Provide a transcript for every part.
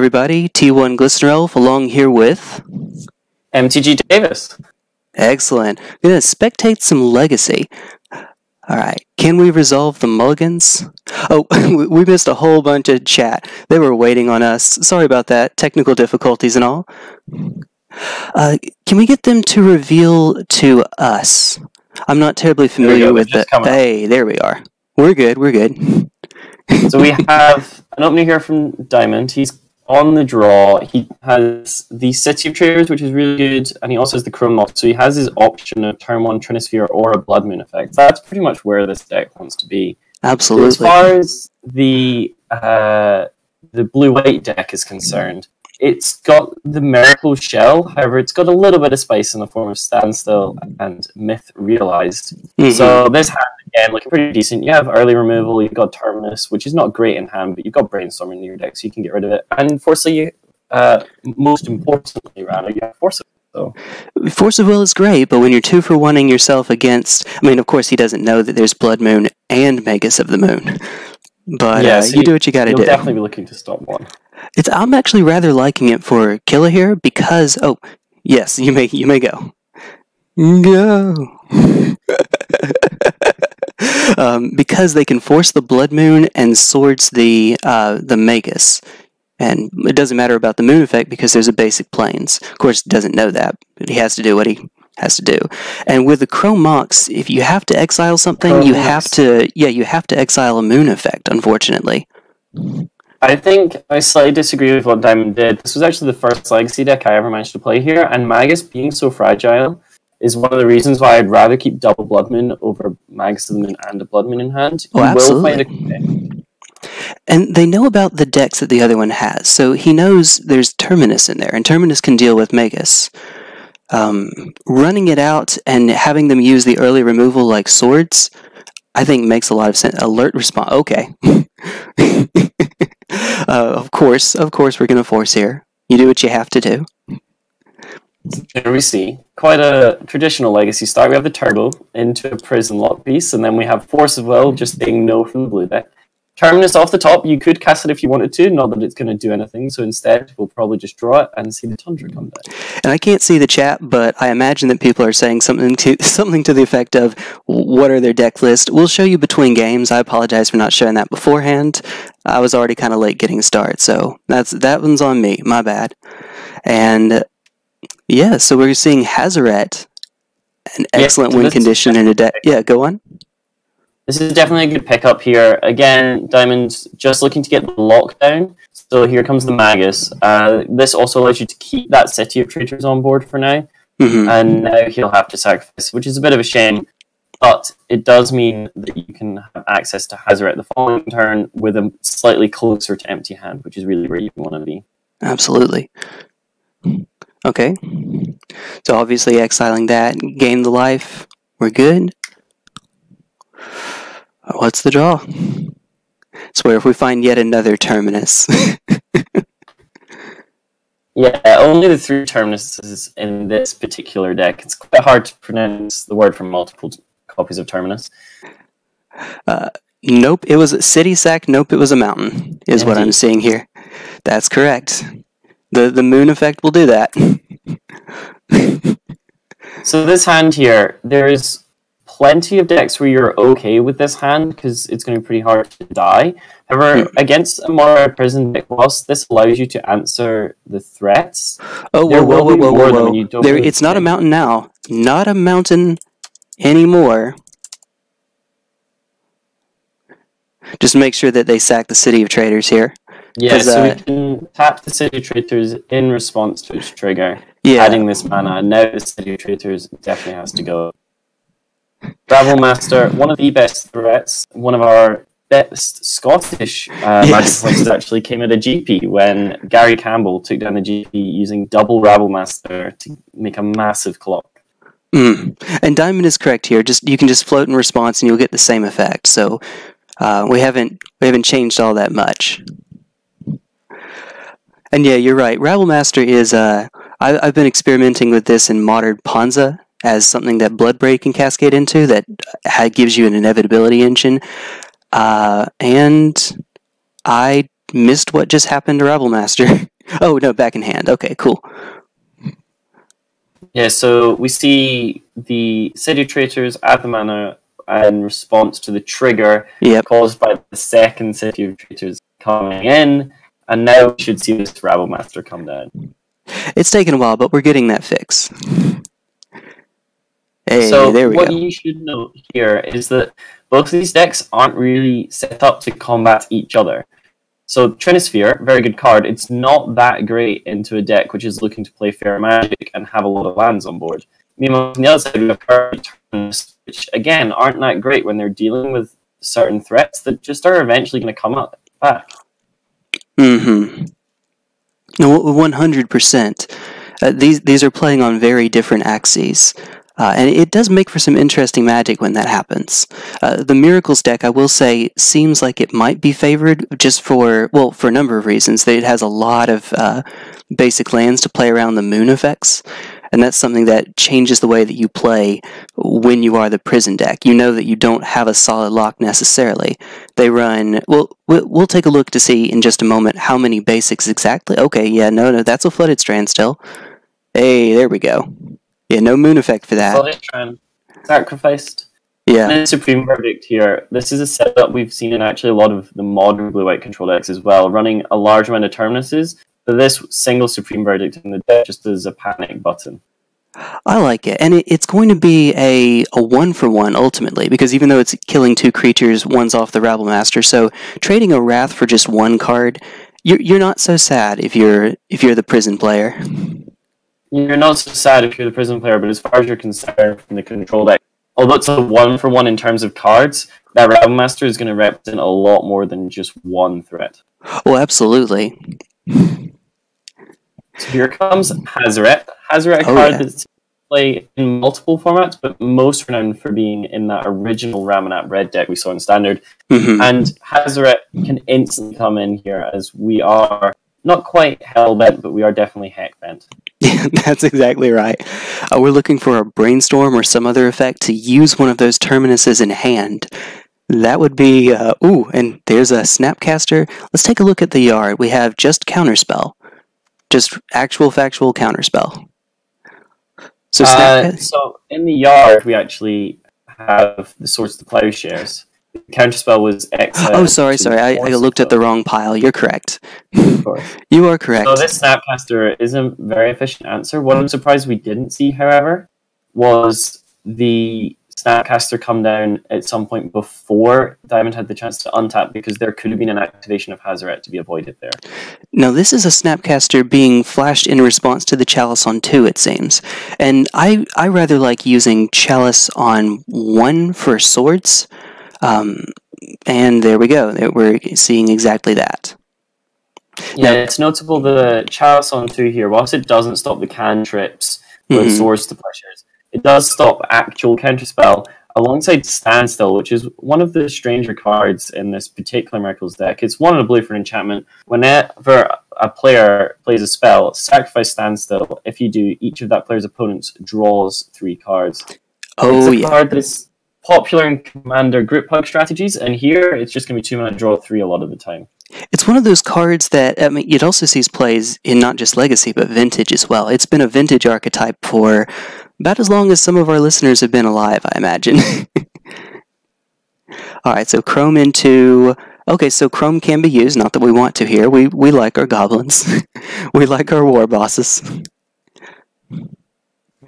everybody. T1 Glistener Elf along here with MTG Davis. Excellent. We're going to spectate some Legacy. Alright, can we resolve the mulligans? Oh, we missed a whole bunch of chat. They were waiting on us. Sorry about that. Technical difficulties and all. Can we get them to reveal to us? I'm not terribly familiar with the... Hey, there we are. We're good, we're good. So we have an opener here from Diamond. He's on the draw. He has the City of Traders, which is really good, and he also has the Chrome Moth. So he has his option of turn 1 Trinisphere or a Blood Moon effect. That's pretty much where this deck wants to be. Absolutely. As far as the blue-white deck is concerned, it's got the Miracle Shell. However, it's got a little bit of spice in the form of Standstill and Myth Realized. Mm-hmm. So this hand, again, looking pretty decent. You have early removal, you've got Terminus, which is not great in hand, but you've got Brainstorm in your deck, so you can get rid of it. And fourthly, most importantly, rather, you have Force of Will. So Force of Will is great, but when you're 2 for 1-ing yourself against... I mean, of course, he doesn't know that there's Blood Moon and Magus of the Moon. But yeah, so you do what you gotta do. You'll definitely be looking to stop one. I'm actually rather liking it for Killa here because... Oh, yes, you may go. Go! Because they can force the Blood Moon and swords the Magus. And it doesn't matter about the Moon effect because there's a basic planes. Of course, he doesn't know that, but he has to do what he has to do. And with the Chrome Mox, if you have to exile something, you have to exile a Moon effect, unfortunately. I think I slightly disagree with what Diamond did. This was actually the first Legacy deck I ever managed to play here, and Magus being so fragile is one of the reasons why I'd rather keep double Blood Moon over Magus of the Moon and a Blood Moon in hand. Oh, absolutely. Will find and they know about the decks that the other one has, so he knows there's Terminus in there, and Terminus can deal with Magus. Running it out and having them use the early removal like swords, I think makes a lot of sense. Alert response. Okay. Of course, we're going to force here. You do what you have to do. Here we see quite a traditional Legacy start. We have the Turtle into a Prison Lock piece, and then we have Force of Will just saying no from the blue deck. Terminus off the top, you could cast it if you wanted to, not that it's going to do anything, so instead we'll probably just draw it and see the Tundra come down. And I can't see the chat, but I imagine that people are saying something to the effect of, what are their deck list? We'll show you between games. I apologize for not showing that beforehand. I was already kind of late getting started, so that one's on me, my bad. And yeah, so we're seeing Hazoret, an excellent win condition in a deck. Yeah, go on. This is definitely a good pickup here. Again, Diamond's just looking to get the lockdown. So here comes the Magus. This also allows you to keep that City of Traitors on board for now. Mm-hmm. And now he'll have to sacrifice, which is a bit of a shame. But it does mean that you can have access to Hazoret the following turn with a slightly closer to empty hand, which is really where you want to be. Absolutely. Okay. So obviously exiling that, gain the life. We're good. What's the draw? It's where if we find yet another Terminus. Yeah, only the 3 Terminuses in this particular deck. It's quite hard to pronounce the word from multiple copies of Terminus. Nope, it was a city sack. Nope, it was a mountain, is what I'm seeing here. That's correct. The Moon effect will do that. So this hand here, there's plenty of decks where you're okay with this hand because it's going to be pretty hard to die. However, against a Mono Prison deck boss, this allows you to answer the threats. Oh, whoa. It's not a mountain now. Not a mountain anymore. Just make sure that they sack the City of Traitors here. Yeah, so we can tap the City of Traitors in response to its trigger, adding this mana, and now the City of Traitors definitely has to go. Rabble Master, one of the best threats, one of our best Scottish magic players actually came at a GP when Gary Campbell took down the GP using double Rabble Master to make a massive clock. And Diamond is correct here. You can just float in response and you'll get the same effect. So we haven't changed all that much. And yeah, you're right. Rabble Master is I've been experimenting with this in Modern Panza as something that Bloodbraid can cascade into that gives you an inevitability engine. And I missed what just happened to Rabblemaster. Oh, no, back in hand. Okay, cool. Yeah, so we see the City Traitors add the mana in response to the trigger caused by the second City of Traitors coming in, and now we should see this Rabblemaster come down. It's taken a while, but we're getting that fix. Hey, so there we go. What you should note here is that both of these decks aren't really set up to combat each other. So Trinisphere, very good card. It's not that great into a deck which is looking to play fair magic and have a lot of lands on board. Meanwhile, on the other side, we have cards which, again, aren't that great when they're dealing with certain threats that just are eventually going to come up back. Mm-hmm. 100%. These are playing on very different axes. And it does make for some interesting magic when that happens. The Miracles deck, I will say, seems like it might be favored just for a number of reasons. It has a lot of basic lands to play around the moon effects, and that's something that changes the way that you play when you are the prison deck. You know that you don't have a solid lock necessarily. They run... We'll take a look to see in just a moment how many basics exactly. Okay, yeah, no, that's a flooded Standstill. Hey, there we go. Yeah, no moon effect for that. Flooded Strand. Sacrificed. Yeah. And then Supreme Verdict here. This is a setup we've seen in actually a lot of the modern blue-white control decks as well, running a large amount of Terminuses, but this single Supreme Verdict in the deck just as a panic button. I like it, and it's going to be a 1-for-1 ultimately, because even though it's killing 2 creatures, one's off the Rabblemaster, so trading a Wrath for just 1 card, you're not so sad if you're the prison player. You're not so sad if you're the prison player, but as far as you're concerned from the control deck, although it's a 1-for-1 in terms of cards, that Rabblemaster is going to represent a lot more than just one threat. Well, absolutely. So here comes Hazoret. Hazoret, a card that's played in multiple formats, but most renowned for being in that original Ramanat red deck we saw in Standard. Mm-hmm. And Hazoret can instantly come in here as we are not quite hell-bent, but we are definitely heck-bent. Yeah, that's exactly right. We're looking for a Brainstorm or some other effect to use one of those Terminuses in hand. That would be... and there's a Snapcaster. Let's take a look at the yard. We have just Counterspell. Just actual factual Counterspell. So, so in the yard, we actually have the Swords to Plowshares. Counterspell was exiled. Oh, sorry. I looked at the wrong pile. You're correct. Of course. You are correct. So this Snapcaster is a very efficient answer. What I'm surprised we didn't see, however, was the Snapcaster come down at some point before Diamond had the chance to untap, because there could have been an activation of Hazoret to be avoided there. Now, this is a Snapcaster being flashed in response to the Chalice on 2, it seems. And I rather like using Chalice on 1 for swords. And there we go. We're seeing exactly that. Yeah, it's notable the Chalice on 2 here, whilst it doesn't stop the cantrips or the Swords to Plowshares, it does stop actual Counterspell alongside Standstill, which is one of the stranger cards in this particular Miracles deck. It's 1 and a blue for an enchantment. Whenever a player plays a spell, sacrifice Standstill. If you do, each of that player's opponents draws 3 cards. Oh, it's a card that's popular in Commander group hug strategies, and here it's just going to be 2 mana, draw 3 a lot of the time. It's one of those cards that, I mean, it also sees plays in not just Legacy, but Vintage as well. It's been a Vintage archetype for about as long as some of our listeners have been alive, I imagine. Alright, so Chrome into... Okay, so Chrome can be used, not that we want to here. We like our goblins. We like our war bosses.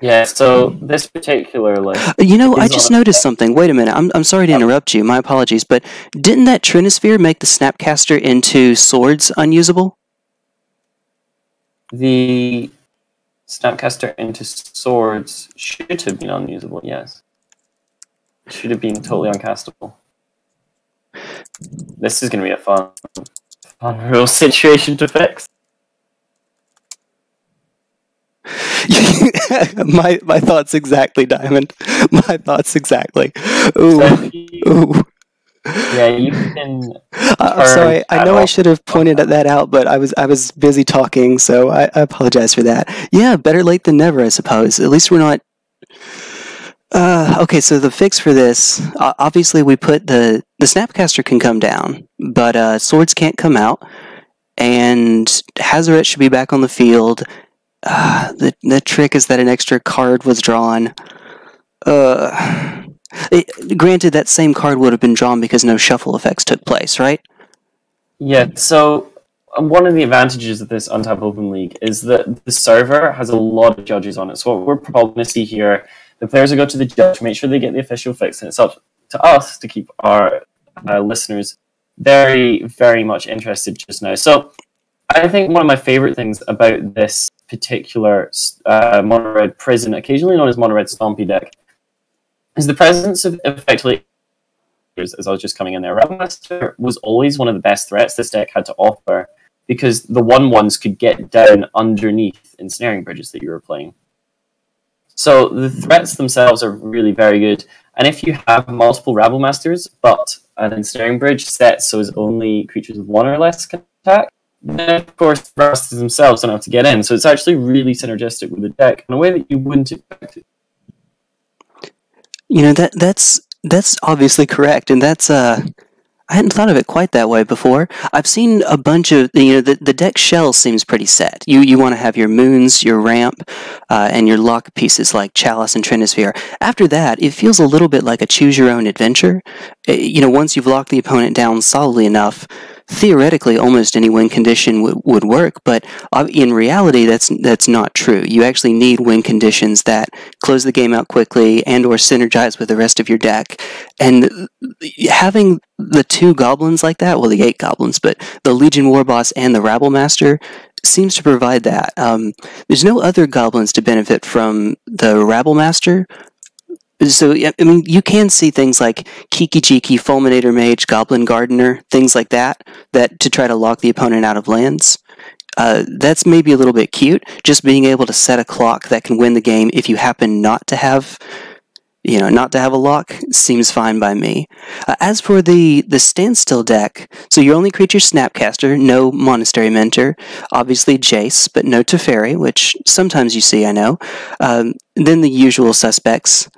Yeah, so this particular list... You know, I just noticed something. Wait a minute. I'm sorry to interrupt you. My apologies. But didn't that Trinisphere make the Snapcaster into swords unusable? The Snapcaster into swords should have been unusable, yes. Should have been totally uncastable. This is going to be a fun real situation to fix. my thoughts exactly, Diamond. My thoughts exactly. Ooh. Ooh. Yeah, you can. I'm sorry. I know I should have pointed that out, but I was busy talking, so I apologize for that. Yeah, better late than never, I suppose. At least we're not. Okay, so the fix for this, obviously we put the Snapcaster can come down, but swords can't come out. and Hazoret should be back on the field. The trick is that an extra card was drawn. Granted, that same card would have been drawn because no shuffle effects took place, right? Yeah, so one of the advantages of this Untap Open League is that the server has a lot of judges on it. So what we're probably going to see here, the players will go to the judge, make sure they get the official fix, and it's up to us to keep our listeners very, very much interested just now. So I think one of my favorite things about this particular Mono Red Prison, occasionally known as Mono Red Stompy deck, is the presence of effectively, as I was just coming in there, Rebel Master was always one of the best threats this deck had to offer, because the 1/1s could get down underneath ensnaring bridges that you were playing. So the threats themselves are really very good, and if you have multiple Rabble Masters, but an ensnaring bridge set so as only creatures with 1 or less can attack, then of course the Masters themselves don't have to get in, so it's actually really synergistic with the deck in a way that you wouldn't expect it. You know, that's obviously correct, and that's I hadn't thought of it quite that way before. I've seen a bunch of, you know, the deck shell seems pretty set. You want to have your moons, your ramp, and your lock pieces like Chalice and Trinisphere. After that, it feels a little bit like a choose your own adventure. You know, once you've locked the opponent down solidly enough, theoretically almost any win condition would work, but in reality that's not true. You actually need win conditions that close the game out quickly and or synergize with the rest of your deck. And having the 2 goblins like that, well, the 8 goblins, but the Legion Warboss and the Rabble Master seems to provide that. There's no other goblins to benefit from the Rabble Master. So, I mean, you can see things like Kiki Jiki, Fulminator Mage, Goblin Gardener, things like that to try to lock the opponent out of lands. That's maybe a little bit cute. Just being able to set a clock that can win the game if you happen not to have a lock seems fine by me. As for the Standstill deck, so your only creature Snapcaster, no Monastery Mentor, obviously Jace, but no Teferi, which sometimes you see, I know. Then the usual suspects.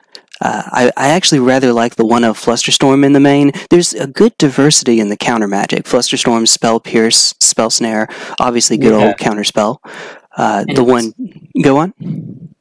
I actually rather like the 1/0 Flusterstorm in the main. There's a good diversity in the counter magic. Flusterstorm, Spell Pierce, Spell Snare, obviously good old counter spell. Go on?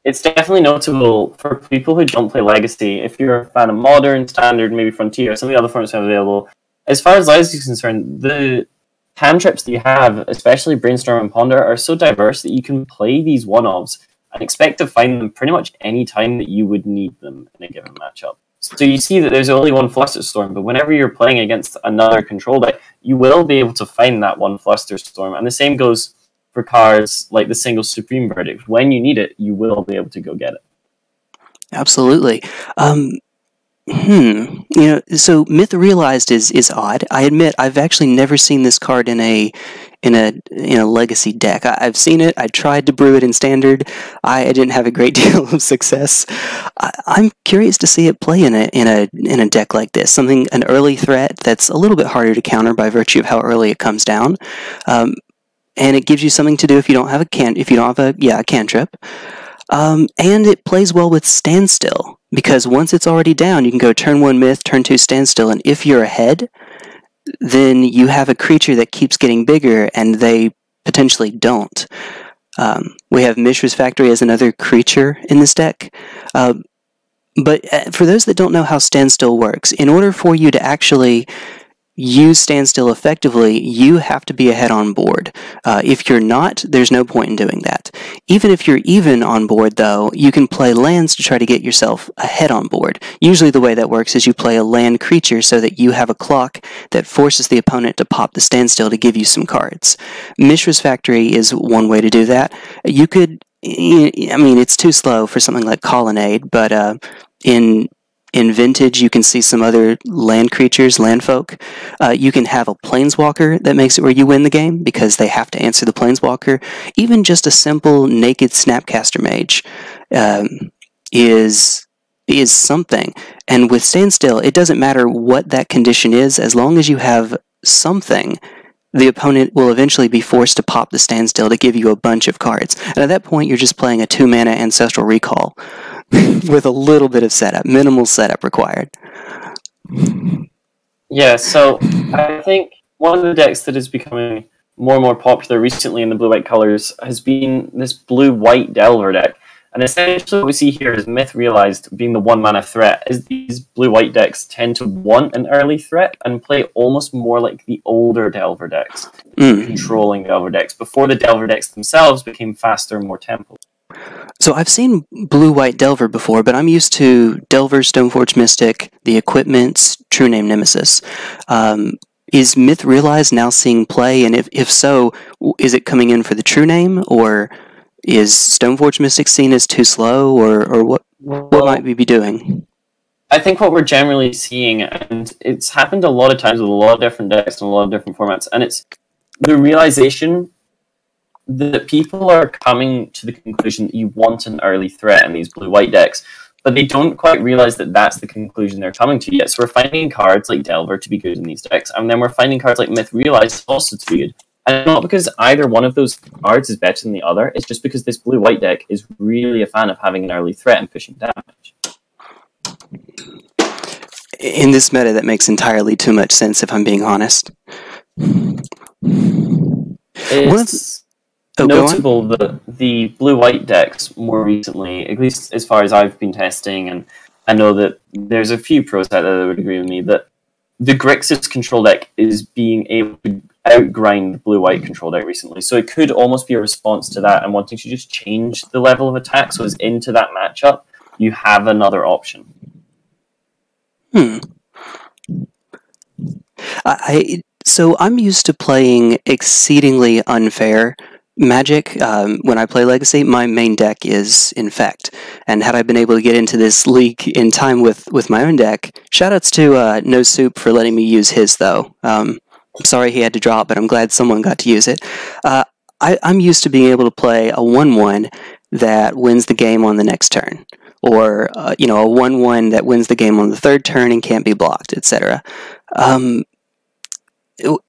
It's definitely notable for people who don't play Legacy. If you're a fan of Modern, Standard, maybe Frontier, some of the other formats are available. As far as Legacy is concerned, the cantrips that you have, especially Brainstorm and Ponder, are so diverse that you can play these one-offs and expect to find them pretty much any time that you would need them in a given matchup. So you see that there's only one Flusterstorm, but whenever you're playing against another control deck, you will be able to find that one Flusterstorm. And the same goes for cards like the single Supreme Verdict. When you need it, you will be able to go get it. Absolutely. You know, so Myth Realized is odd. I admit I've actually never seen this card in a Legacy deck. I've seen it. I tried to brew it in Standard. I didn't have a great deal of success. I'm curious to see it play in a deck like this. An early threat that's a little bit harder to counter by virtue of how early it comes down, and it gives you something to do if you don't have a cantrip. And it plays well with Standstill, because once it's already down, you can go turn 1 Myth, turn 2 Standstill, and if you're ahead, then you have a creature that keeps getting bigger, and they potentially don't. We have Mishra's Factory as another creature in this deck. But for those that don't know how Standstill works, in order for you to actually use Standstill effectively, you have to be ahead on board. If you're not, there's no point in doing that. Even if you're even on board, though, you can play lands to try to get yourself ahead on board. Usually the way that works is you play a land creature so that you have a clock that forces the opponent to pop the Standstill to give you some cards. Mishra's Factory is one way to do that. You could, I mean, it's too slow for something like Colonnade, but in Vintage, you can see some other land creatures, landfolk. You can have a Planeswalker that makes it where you win the game, because they have to answer the Planeswalker. Even just a simple naked Snapcaster Mage is something. And with Standstill, it doesn't matter what that condition is, as long as you have something, the opponent will eventually be forced to pop the Standstill to give you a bunch of cards. And at that point, you're just playing a 2-mana Ancestral Recall with a little bit of setup, minimal setup required. Yeah, so I think one of the decks that is becoming more and more popular recently in the blue-white colors has been this blue-white Delver deck. And essentially what we see here is Myth realized, being the 1-mana threat, is these blue-white decks tend to want an early threat and play almost more like the older Delver decks, controlling Delver decks, before the Delver decks themselves became faster and more tempo. So I've seen blue-white Delver before, but I'm used to Delver, Stoneforge Mystic, the Equipments, True Name Nemesis. Is Myth Realized now seeing play, and if so, is it coming in for the True Name, or is Stoneforge Mystic seen as too slow, or what might we be doing? I think what we're generally seeing, and it's happened a lot of times with a lot of different decks and a lot of different formats, and it's the realization that people are coming to the conclusion that you want an early threat in these blue-white decks, but they don't quite realize that that's the conclusion they're coming to yet. So we're finding cards like Delver to be good in these decks, and then we're finding cards like Myth Realized also to be good. And not because either one of those cards is better than the other, it's just because this blue-white deck is really a fan of having an early threat and pushing damage. In this meta, that makes entirely too much sense, if I'm being honest. It's notable that the blue-white decks more recently, at least as far as I've been testing, and I know that there's a few pros out there that would agree with me, that the Grixis control deck is being able to outgrind the blue-white control deck recently. So it could almost be a response to that and wanting to just change the level of attack, so as into that matchup, you have another option. So I'm used to playing exceedingly unfair Magic. When I play Legacy, my main deck is Infect. And had I been able to get into this league in time with my own deck, shoutouts to No Soup for letting me use his, though. Sorry he had to drop, but I'm glad someone got to use it. I'm used to being able to play a 1-1 that wins the game on the next turn. Or, a 1-1 that wins the game on the third turn and can't be blocked, etc.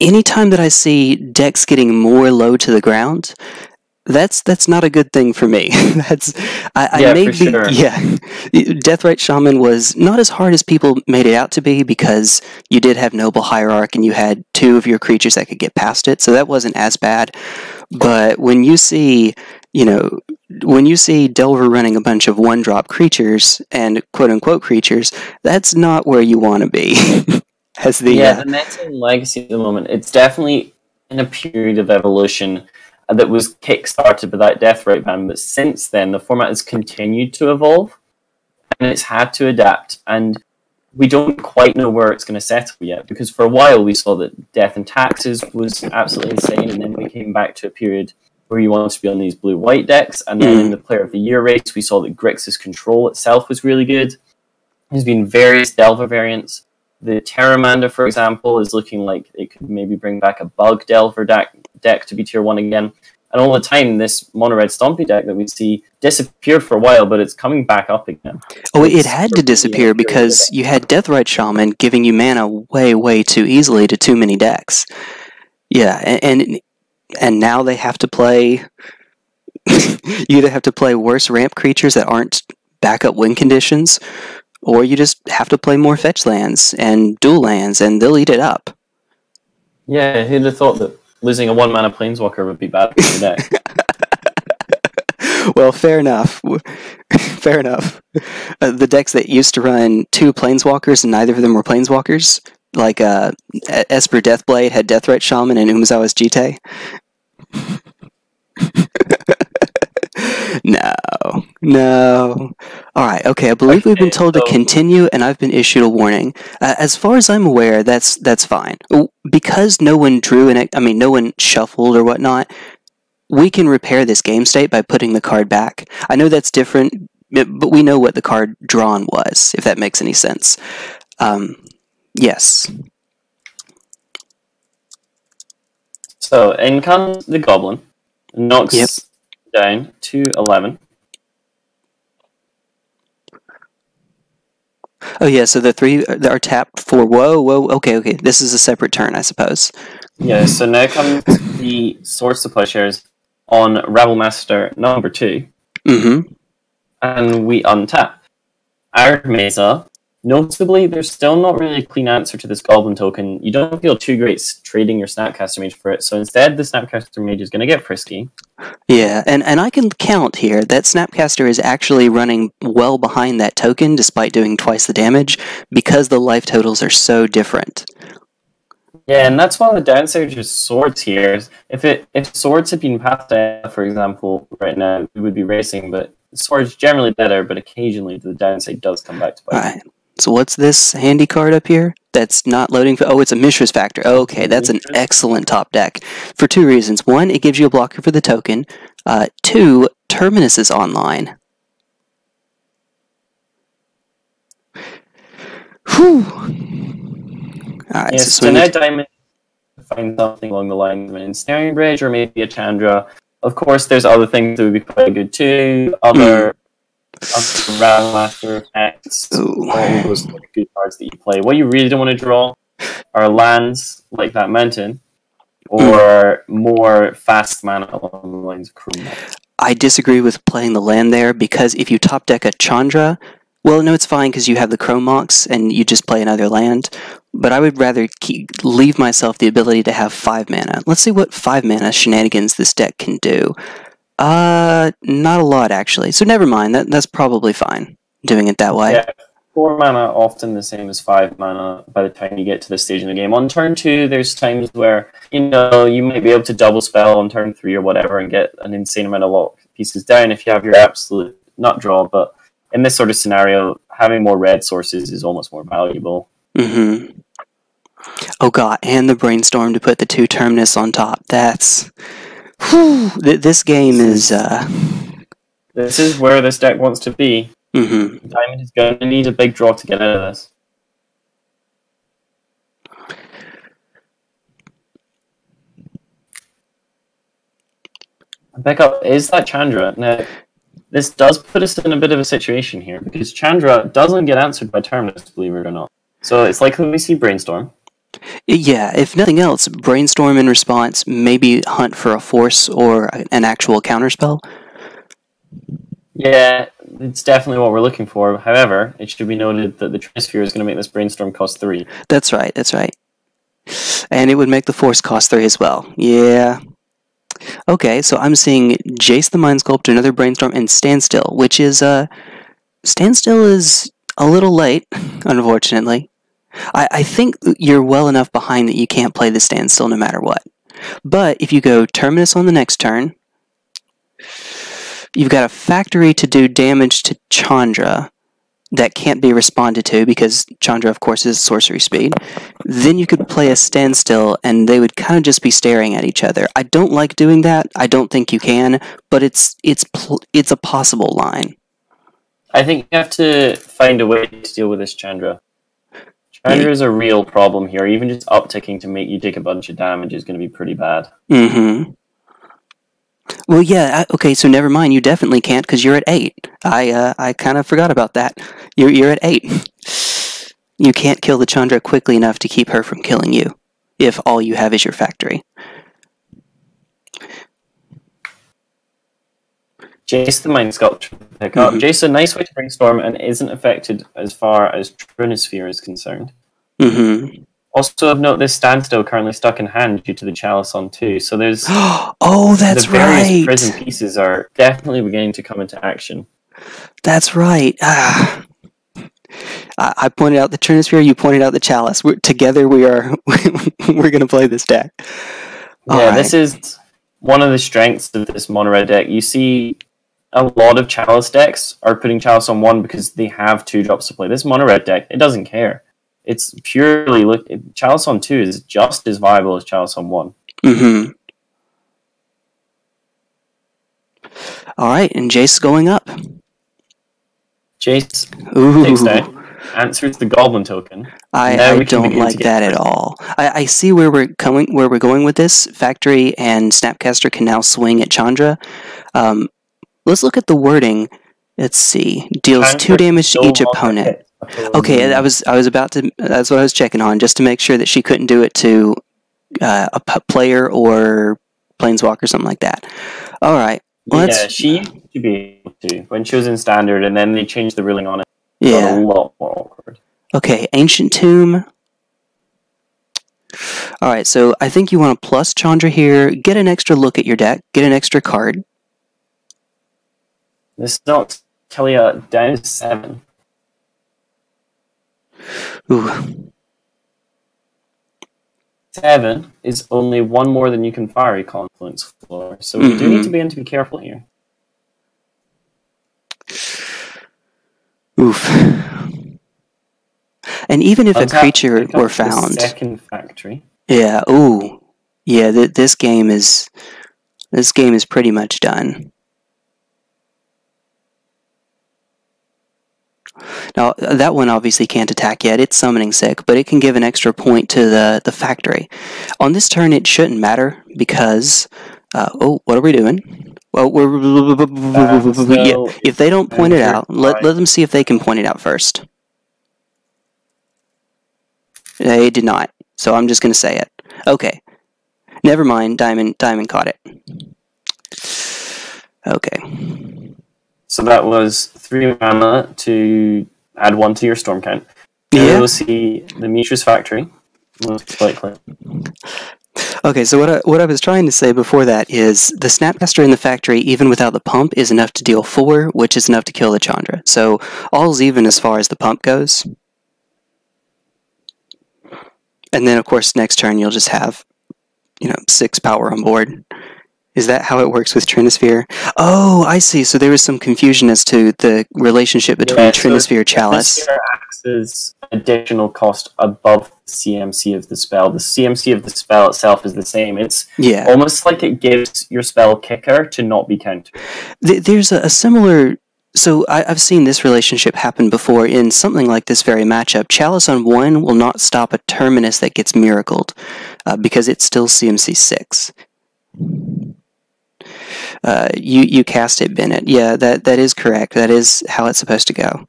Anytime that I see decks getting more low to the ground, that's not a good thing for me. Deathrite Shaman was not as hard as people made it out to be, because you did have Noble Hierarch and you had 2 of your creatures that could get past it, so that wasn't as bad. But when you see Delver running a bunch of 1-drop creatures and quote-unquote creatures, that's not where you want to be. The meta in Legacy at the moment, it's definitely in a period of evolution that was kick-started by that Deathrite ban, but since then the format has continued to evolve and it's had to adapt, and we don't quite know where it's going to settle yet, because for a while we saw that Death and Taxes was absolutely insane, and then we came back to a period where you want to be on these blue-white decks, and then in the Player of the Year race we saw that Grixis Control itself was really good. There's been various Delver variants. The Terramander, for example, is looking like it could maybe bring back a Bug Delver deck to be tier 1 again. And all the time, this mono-red Stompy deck that we see disappeared for a while, but it's coming back up again. Oh, it had to disappear because you had Deathrite Shaman giving you mana way, way too easily to too many decks. Yeah, and now they have to play... you either have to play worse ramp creatures that aren't backup win conditions, or you just have to play more fetch lands and dual lands, and they'll eat it up. Yeah, who'd have thought that losing a 1-mana Planeswalker would be bad for your deck? Well, fair enough. Fair enough. The decks that used to run 2 Planeswalkers and neither of them were Planeswalkers, like Esper Deathblade had Deathrite Shaman and Umezawa's Jite. No. Alright, okay, I believe we've been told to continue, and I've been issued a warning. As far as I'm aware, that's fine. Because no one no one shuffled or whatnot, we can repair this game state by putting the card back. I know that's different, but we know what the card drawn was, if that makes any sense. Yes. So, in comes the Goblin, knocks down to 11. Oh yeah, so the 3 are tapped for... Whoa, okay, this is a separate turn, I suppose. Yeah, so now comes the Source Supply Shares on Rebel Master number 2. Mm-hmm. And we untap. Our Mesa Notably, there's still not really a clean answer to this Goblin token. You don't feel too great trading your Snapcaster Mage for it, so instead the Snapcaster Mage is going to get frisky. Yeah, and I can count here that Snapcaster is actually running well behind that token despite doing twice the damage because the life totals are so different. Yeah, and that's one of the downsides of swords here. If swords had been passed out, for example, right now, we would be racing, but swords generally better, but occasionally the downside does come back to bite. Alright, so what's this handy card up here? That's not loading for... Oh, it's a Mishra's Factor. Okay, that's an excellent top deck. For two reasons. One, it gives you a blocker for the token. Two, Terminus is online. Whew. Alright, yes, so now Diamond find something along the lines of an Ensnaring Bridge or maybe a Chandra. Of course, there's other things that would be quite good too. Other Rattle Master effects, all those good cards that you play. What you really don't want to draw are lands like that mountain, or more fast mana along the lines of Chrome. I disagree with playing the land there, because if you top deck a Chandra, well, no, it's fine because you have the Chrome Mox and you just play another land, but I would rather leave myself the ability to have 5 mana. Let's see what 5 mana shenanigans this deck can do. Not a lot, actually. So never mind, that's probably fine, doing it that way. Yeah, 4 mana often the same as 5 mana by the time you get to this stage in the game. On turn 2, there's times where, you might be able to double spell on turn 3 or whatever and get an insane amount of lock pieces down if you have your absolute nut draw, but in this sort of scenario, having more red sources is almost more valuable. Mm-hmm. Oh god, and the Brainstorm to put the 2 Terminus on top. That's... Whew, this game is... This is where this deck wants to be. Mm-hmm. Diamond is going to need a big draw to get out of this. Pick up, is that Chandra? Now, this does put us in a bit of a situation here, because Chandra doesn't get answered by Terminus, believe it or not. So it's likely we see Brainstorm. Yeah, if nothing else, Brainstorm in response, maybe hunt for a force or an actual counterspell. Yeah, it's definitely what we're looking for. However, it should be noted that the Trinisphere is going to make this Brainstorm cost 3. That's right, that's right. And it would make the force cost 3 as well. Yeah. Okay, so I'm seeing Jace the Mind Sculptor, another Brainstorm, and Standstill, which is, Standstill is a little late, unfortunately. I think you're well enough behind that you can't play the Standstill no matter what. But if you go Terminus on the next turn, you've got a Factory to do damage to Chandra that can't be responded to because Chandra, of course, is sorcery speed. Then you could play a Standstill and they would kind of just be staring at each other. I don't like doing that. I don't think you can, but it's a possible line. I think you have to find a way to deal with this Chandra. Chandra is a real problem here. Even just upticking to make you take a bunch of damage is going to be pretty bad. Mm-hmm. Well, yeah, okay, so never mind. You definitely can't because you're at 8. I kind of forgot about that. You're at 8. You can't kill the Chandra quickly enough to keep her from killing you if all you have is your Factory. Jace the Mind Sculptor pick up. Jace, a nice way to Brainstorm and isn't affected as far as Trinisphere is concerned. Mm-hmm. Also of note, this Standstill currently stuck in hand due to the Chalice on 2. So there's... Oh, that's right! The various right! prison pieces are definitely beginning to come into action. That's right. I pointed out the Trinisphere, you pointed out the Chalice. Together we are... we're going to play this deck. Yeah, this is one of the strengths of this mono-red deck. You see... A lot of Chalice decks are putting Chalice on 1 because they have 2 drops to play. This mono-red deck, it doesn't care. It's purely... Chalice on 2 is just as viable as Chalice on 1. Mm-hmm. Alright, and Jace going up. Jace takes down, answers the Goblin token. I don't like that at all. I see where we're going with this. Factory and Snapcaster can now swing at Chandra. Let's look at the wording. Let's see. Deals 2 damage to each opponent. Okay, that's what I was checking on, just to make sure that she couldn't do it to a player or Planeswalker or something like that. Alright. Yeah, she used to be able to when she was in Standard, and then they changed the ruling on it. Yeah. Got a lot more awkward. Okay, Ancient Tomb. Alright, so I think you want to plus Chandra here. Get an extra look at your deck. Get an extra card. This knocks Killa down to 7. Ooh. 7 is only one more than you can Fiery Confluence for, so we do need to be careful here. Oof. And even if a creature were found... Second factory. Yeah, ooh. Yeah, this game is pretty much done. Now, that one obviously can't attack yet. It's summoning sick, but it can give an extra point to the factory. On this turn, it shouldn't matter because... oh, what are we doing? Well, yeah, if they don't point it out, let them see if they can point it out first. They did not, so I'm just going to say it. Okay. Never mind, Diamond caught it. Okay. So that was 3 mana to add 1 to your storm count. Yeah. We'll see the Mishra's Factory. Most likely. Okay, so what I was trying to say before that is the Snapcaster in the factory, even without the pump, is enough to deal 4, which is enough to kill the Chandra. So all's even as far as the pump goes. And then, of course, next turn you'll just have, 6 power on board. Is that how it works with Trinisphere? Oh, I see. So there was some confusion as to the relationship between Trinisphere and Chalice. Trinisphere acts as additional cost above the CMC of the spell. The CMC of the spell itself is the same. It's almost like it gives your spell kicker to not be countered. There's a similar... So I've seen this relationship happen before in something like this very matchup. Chalice on 1 will not stop a Terminus that gets miracled because it's still CMC 6. You cast it, Bennett. Yeah, that is correct. That is how it's supposed to go.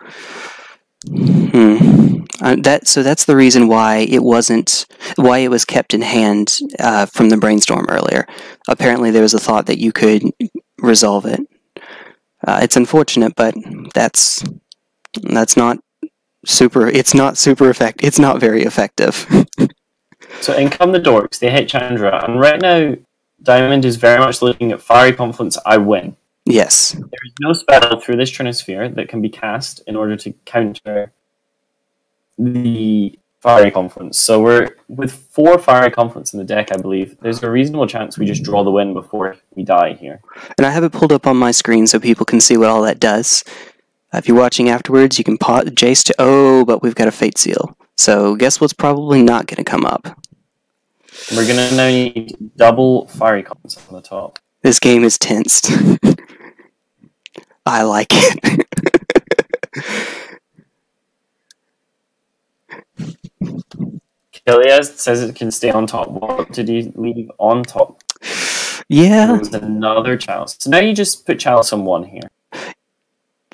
So that's the reason why it was kept in hand from the brainstorm earlier. Apparently, there was a thought that you could resolve it. It's unfortunate, but that's not super. It's not super effective. It's not very effective. So in come the dorks. They hit Chandra, and right now Diamond is very much looking at Fiery Confluence. I win. Yes. There is no spell through this Trinisphere that can be cast in order to counter the Fiery Confluence. So we're with 4 Fiery Confluence in the deck, I believe. There's a reasonable chance we just draw the win before we die here. And I have it pulled up on my screen so people can see what all that does. If you're watching afterwards, you can pot Jace to... Oh, but we've got a Fate Seal. So guess what's probably not going to come up? We're going to now need double Fiery Confluence on the top. This game is tensed. I like it. Killa says it can stay on top. What did he leave on top? Yeah. There was another Chalice. So now you just put Chalice on 1 here.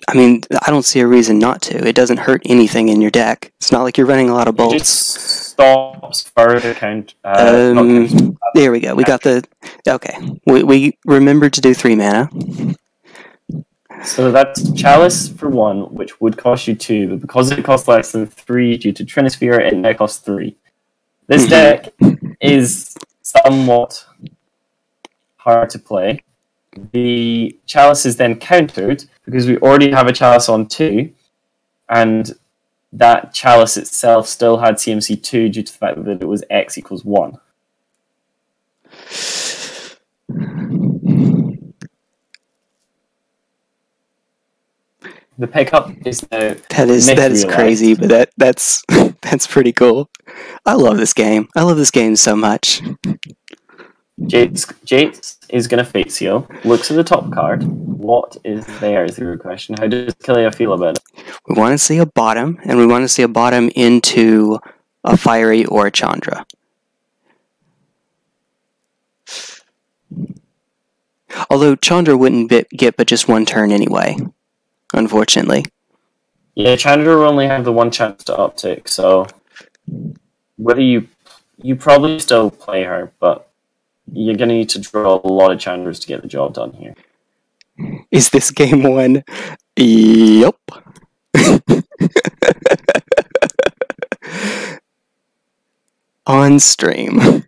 I mean, I don't see a reason not to. It doesn't hurt anything in your deck. It's not like you're running a lot of bolts. It just stops further count. There we go. We got the... Okay. We remembered to do 3 mana. So that's Chalice for 1, which would cost you 2, but because it costs less than 3 due to Trinisphere, it now costs 3. This deck is somewhat hard to play. The Chalice is then countered because we already have a Chalice on 2, and that Chalice itself still had CMC 2 due to the fact that it was X equals 1. The pickup is now that is crazy, but that's pretty cool. I love this game. I love this game so much. Jace is going to Fate Seal. Looks at the top card. What is there is the question. How does Killa feel about it? We want to see a bottom, and we want to see a bottom into a Fiery or a Chandra. Although Chandra wouldn't get but just 1 turn anyway, unfortunately. Yeah, Chandra will only have the 1 chance to uptick, so whether you probably still play her, but you're going to need to draw a lot of Chandras to get the job done here. Is this game 1? Yep. on stream.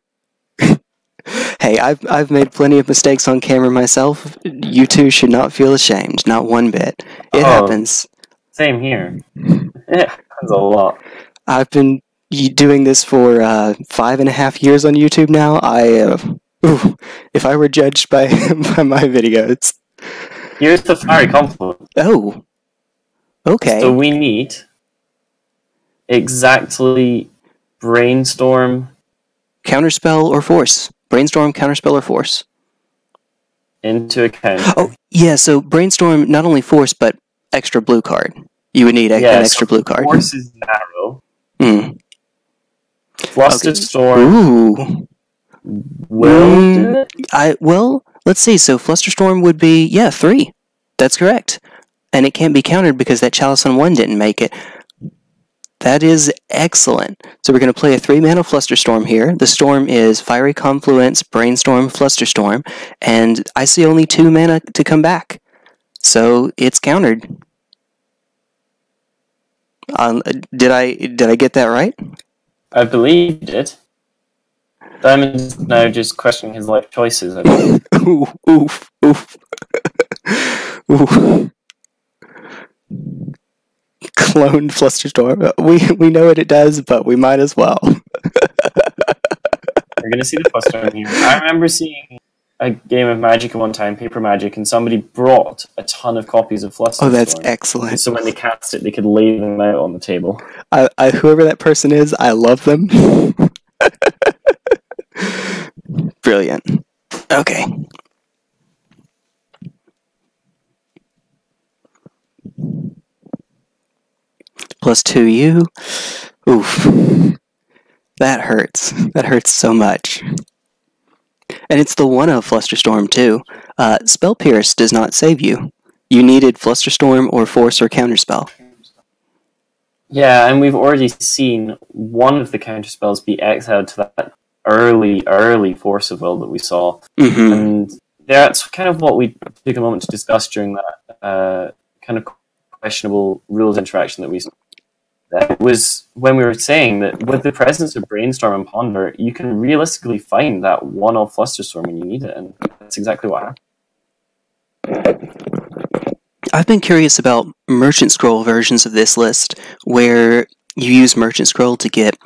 Hey, I've made plenty of mistakes on camera myself. You two should not feel ashamed, not one bit. It happens. Same here. It happens a lot. I've been doing this for 5.5 years on YouTube now. If I were judged by my videos. Here's the fiery confluence. Oh. Okay. So we need exactly brainstorm, counterspell, or force. Brainstorm, counterspell, or force. Into account. Oh, yeah, so brainstorm, not only force, but extra blue card. You would need an extra blue card. Force is narrow. Flusterstorm. Ooh. Well, let's see. So Flusterstorm would be, 3. That's correct. And it can't be countered because that Chalice on 1 didn't make it. That is excellent. So we're going to play a 3-mana Flusterstorm here. The storm is Fiery Confluence, Brainstorm, Flusterstorm, and I see only 2 mana to come back. So it's countered. Did I get that right? I believe you did. Diamond's now just questioning his life choices, I believe. Oof. Oof. Cloned Flusterstorm. We know what it does, but we might as well. We're going to see the Flusterstorm here. I remember seeing a game of Magic at one time, Paper Magic, and somebody brought a ton of copies of Flusterstorm. Oh, that's excellent. So when they cast it, they could lay them out on the table. Whoever that person is, I love them. Brilliant. Okay. +2U. Oof. That hurts. That hurts so much. And it's the one of Flusterstorm, too. Spell Pierce does not save you. You needed Flusterstorm or Force or Counterspell. Yeah, and we've already seen one of the counterspells be exiled to that early Force of Will that we saw. Mm-hmm. And that's kind of what we took a moment to discuss during that kind of questionable rules interaction that we saw. That was when we were saying that with the presence of Brainstorm and Ponder, you can realistically find that one-off Flusterstorm when you need it, and that's exactly what happened. I've been curious about Merchant Scroll versions of this list, where you use Merchant Scroll to get,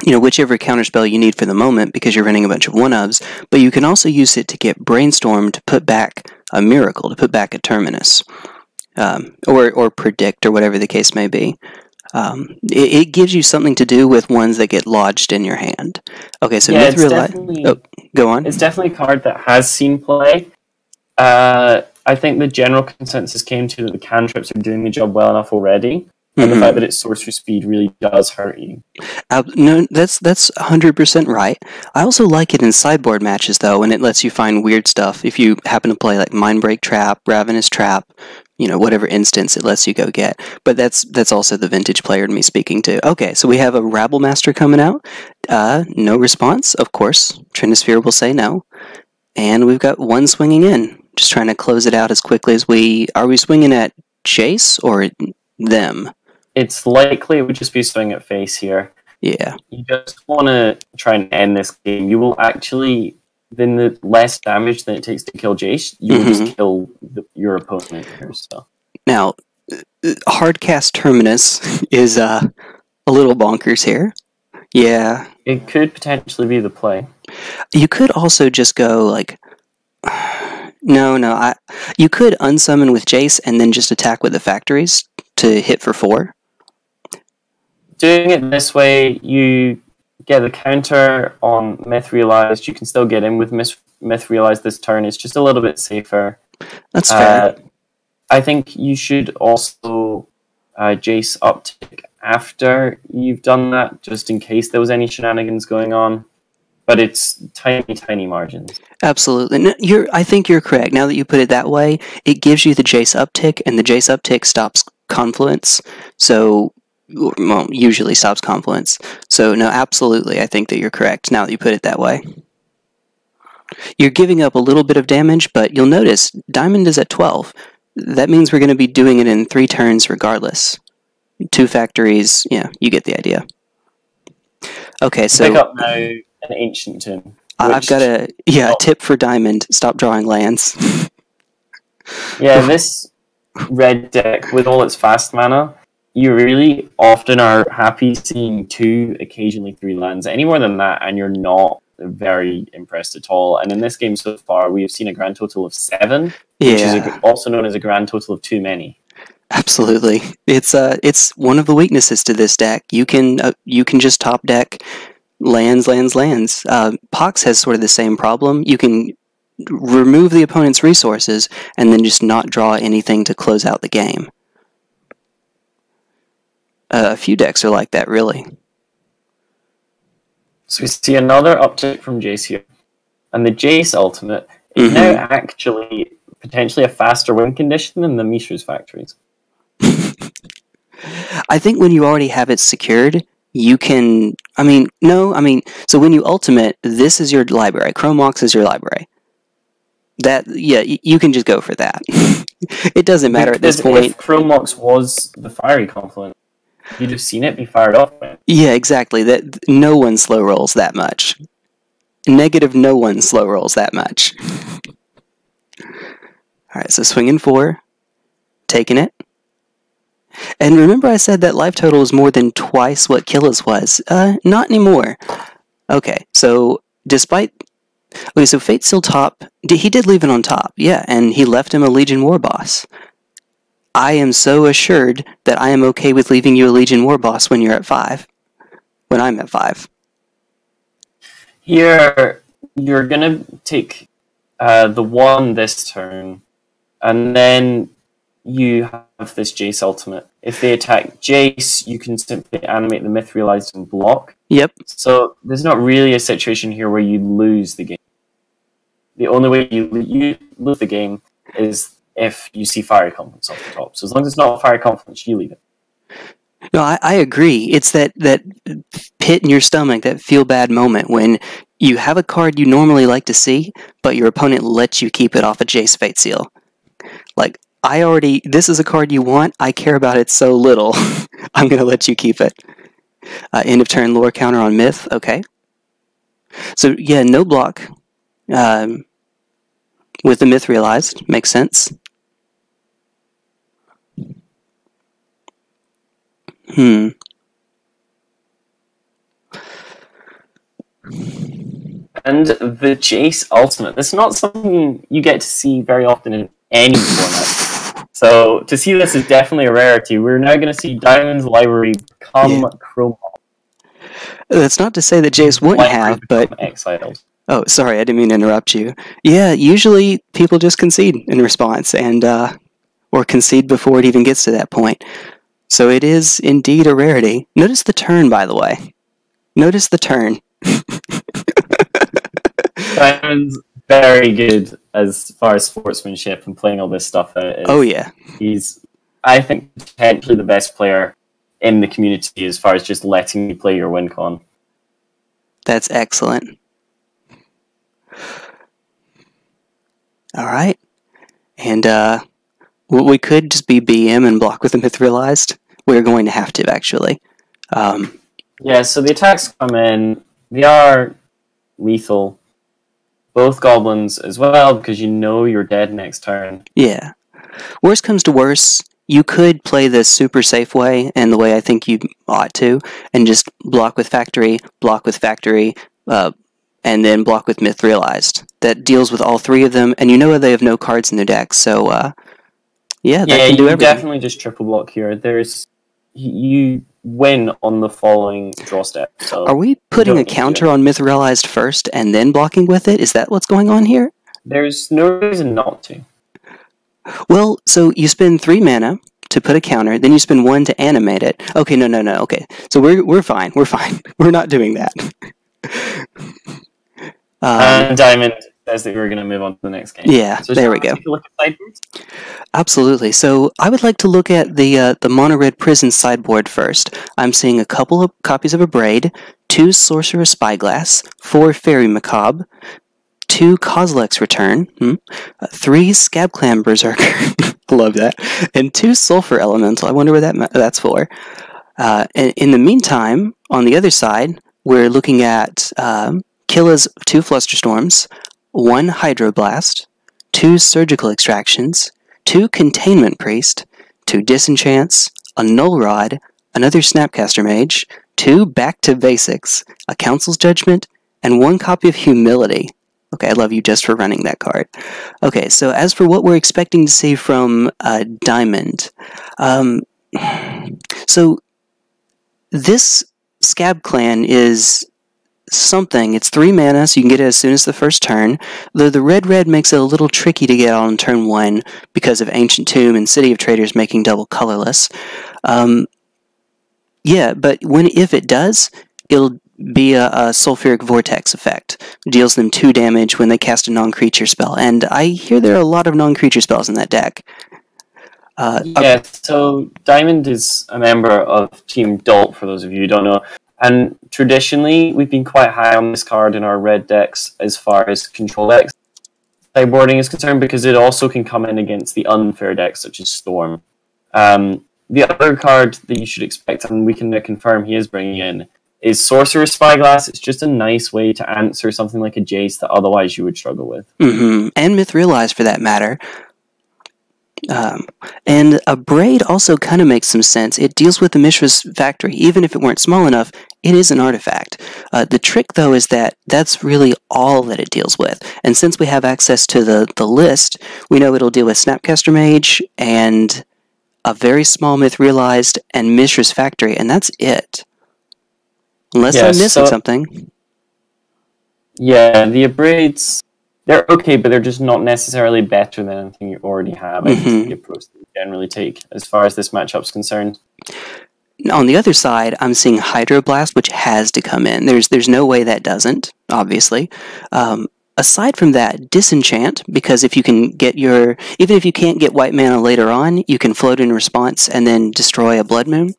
whichever counterspell you need for the moment because you're running a bunch of one-ofs, but you can also use it to get Brainstorm to put back a Miracle, to put back a Terminus, or Predict, or whatever the case may be. It gives you something to do with ones that get lodged in your hand. Okay, so go on. It's definitely a card that has seen play. I think the general consensus came to that the cantrips are doing the job well enough already, and the fact that its sorcery speed really does hurt you. No, that's 100% right. I also like it in sideboard matches, though, and it lets you find weird stuff. If you happen to play like Mindbreak Trap, Ravenous Trap, whatever instance it lets you go get. But that's also the vintage player to me speaking to. Okay, so we have a Rabble Master coming out. No response, of course. Trinisphere will say no. And we've got one swinging in. Just trying to close it out as quickly as we... Are we swinging at Chase or them? It's likely it would just be swinging at face here. Yeah. You just want to try and end this game. You will actually... Then the less damage than it takes to kill Jace, you will just kill your opponent here. So. Now, Hardcast Terminus is a little bonkers here. Yeah. It could potentially be the play. You could also just go like... No, you could unsummon with Jace and then just attack with the factories to hit for 4. Doing it this way, you get the counter on Myth Realized. You can still get in with Myth Realized this turn. It's just a little bit safer. That's fair. I think you should also Jace uptick after you've done that, just in case there was any shenanigans going on. But it's tiny margins. Absolutely. No, I think you're correct. Now that you put it that way, it gives you the Jace uptick, and the Jace uptick stops Confluence. So, well, usually stops Confluence. So, no, absolutely, I think that you're correct now that you put it that way. You're giving up a little bit of damage, but you'll notice Diamond is at 12. That means we're going to be doing it in 3 turns regardless. 2 factories, yeah, you get the idea. Okay, so pick up now an Ancient Tomb. I've got a tip for Diamond. Stop drawing lands. Yeah, this red deck with all its fast mana, you really often are happy seeing 2, occasionally 3 lands. Any more than that, and you're not very impressed at all. And in this game so far, we have seen a grand total of 7, which is also known as a grand total of too many. Absolutely, it's one of the weaknesses to this deck. You can just top deck lands. Pox has sort of the same problem. You can remove the opponent's resources and then just not draw anything to close out the game. A few decks are like that, really. So we see another uptick from Jace here. And the Jace Ultimate is now actually potentially a faster win condition than the Mishra's Factories. I think when you already have it secured, you can... so when you ultimate, this is your library. Chromox is your library. You can just go for that. It doesn't matter at this point. If Chromox was the Fiery Confluence, you'd have seen it be fired off. Yeah, exactly. That no one slow rolls that much. Negative no one slow rolls that much. Alright, so swinging 4. Taking it. And remember I said that life total is more than twice what Killa's was. Not anymore. Okay, so despite... Okay, so Fate's still top. He did leave it on top, yeah, and he left him a Legion War Boss. I am so assured that I am okay with leaving you a Legion War Boss when you're at 5. When I'm at 5. Here, you're gonna take the 1 this turn, and then you have this Jace Ultimate. If they attack Jace, you can simply animate the Myth Realized and block. Yep. So there's not really a situation here where you lose the game. The only way you lose the game is if you see Fiery Confluence off the top. So as long as it's not Fiery Confluence, you leave it. No, I agree. It's that pit in your stomach, that feel-bad moment when you have a card you normally like to see, but your opponent lets you keep it off a Jace Fate Seal. Like, this is a card you want, I care about it so little, I'm going to let you keep it. End of turn lore counter on Myth, okay. So, yeah, no block with the Myth Realized, makes sense. And the Jace Ultimate, that's not something you get to see very often in any format. So to see this is definitely a rarity. We're now going to see Diamond's library become Chroma. That's not to say that Jace wouldn't have, but... exiled. Oh, sorry, I didn't mean to interrupt you. Yeah, usually people just concede in response, and or concede before it even gets to that point. So it is indeed a rarity. Notice the turn, by the way. Notice the turn. Diamond's very good as far as sportsmanship and playing all this stuff out is. Oh, yeah. He's, I think, potentially the best player in the community as far as just letting you play your win con. That's excellent. Alright. And we could just be BM and block with the Myth Realized. We're going to have to, actually. Yeah, so the attacks come in. They are lethal. Both goblins as well, because you know you're dead next turn. Yeah. Worst comes to worst, you could play this super safe way, and the way I think you ought to, and just block with Factory, and then block with Myth Realized. That deals with all 3 of them, and you know they have no cards in their deck, so, yeah, that can do everything. Definitely just triple block here. You win on the following draw step. So are we putting a counter on Myth Realized first and then blocking with it? Is that what's going on here? There's no reason not to. Well, so you spend 3 mana to put a counter, then you spend 1 to animate it. Okay, no. Okay, so we're fine. We're fine. We're not doing that. And Diamond says that we're going to move on to the next game. Yeah, so there we go. Take a look at sideboards? Absolutely. So I would like to look at the Mono-Red Prison sideboard first. I'm seeing a couple of copies of Abrade, 2 Sorcerer Spyglass, 4 Fairy Macabre, 2 Kozilek's Return, 3 Scabclam Berserker, love that, and 2 Sulfur Elemental. I wonder what that's for. And in the meantime, on the other side, we're looking at Killa's 2 Flusterstorms, 1 Hydroblast, 2 Surgical Extractions, 2 Containment Priest, 2 Disenchants, a Null Rod, another Snapcaster Mage, 2 Back to Basics, a Council's Judgment, and 1 copy of Humility. Okay, I love you just for running that card. Okay, so as for what we're expecting to see from Diamond, so this Scab Clan is something. It's 3 mana, so you can get it as soon as the first turn, though the red makes it a little tricky to get on turn 1 because of Ancient Tomb and City of Traders making double colorless. Yeah, but if it does, it'll be a Sulfuric Vortex effect. It deals them 2 damage when they cast a non-creature spell, and I hear there are a lot of non-creature spells in that deck. Yeah, so Diamond is a member of Team Dolt, for those of you who don't know, and traditionally we've been quite high on this card in our red decks as far as control decks sideboarding is concerned, because it also can come in against the unfair decks such as Storm. The other card that you should expect, and we can confirm he is bringing in, is Sorcerer's Spyglass. It's just a nice way to answer something like a Jace that otherwise you would struggle with. And Myth-Realize, for that matter. And a Braid also kind of makes some sense. It deals with the Mishra's Factory. Even if it weren't small enough, it is an artifact. The trick, though, is that that's really all that it deals with. And since we have access to the list, we know it'll deal with Snapcaster Mage and a very small Myth-Realized and Mishra's Factory, and that's it. Unless I'm missing something. Yeah, the Abrades, they're okay, but they're just not necessarily better than anything you already have. I think the approach that we generally take as far as this matchup's concerned. On the other side, I'm seeing Hydroblast, which has to come in. There's no way that doesn't, obviously. Aside from that, Disenchant, because if you can get even if you can't get white mana later on, you can float in response and then destroy a Blood Moon.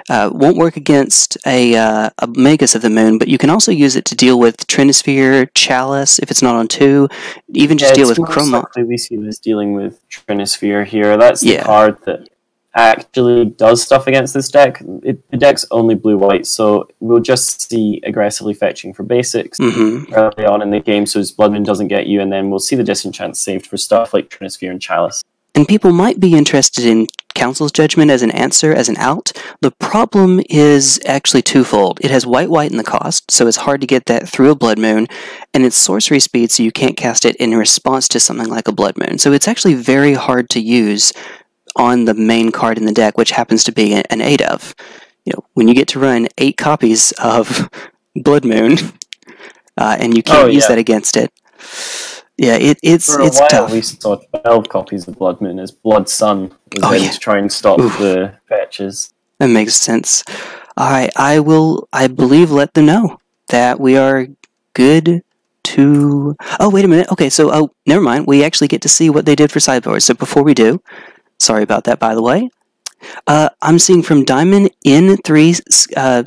Won't work against a Magus of the Moon, but you can also use it to deal with Trinisphere, Chalice, if it's not on 2, even just deal with Chroma. We see this dealing with Trinisphere here. That's the card that actually does stuff against this deck. The deck's only blue-white, so we'll just see aggressively fetching for basics early on in the game, so his Blood Moon doesn't get you, and then we'll see the Disenchant saved for stuff like Trinisphere and Chalice. And people might be interested in Council's Judgment as an answer, as an out. The problem is actually twofold. It has white in the cost, so it's hard to get that through a Blood Moon, and it's sorcery speed, so you can't cast it in response to something like a Blood Moon. So it's actually very hard to use on the main card in the deck, which happens to be an 8 of. When you get to run 8 copies of Blood Moon, and you can't use that against it. Yeah, it's tough. We saw 12 copies of Blood Moon as Blood Sun was ready to try and stop the fetches. That makes sense. Alright, I believe, let them know that we are good to... Oh, wait a minute. Okay, so, never mind. We actually get to see what they did for sideboard. So before we do, sorry about that, by the way. I'm seeing from Diamond in 3 Scab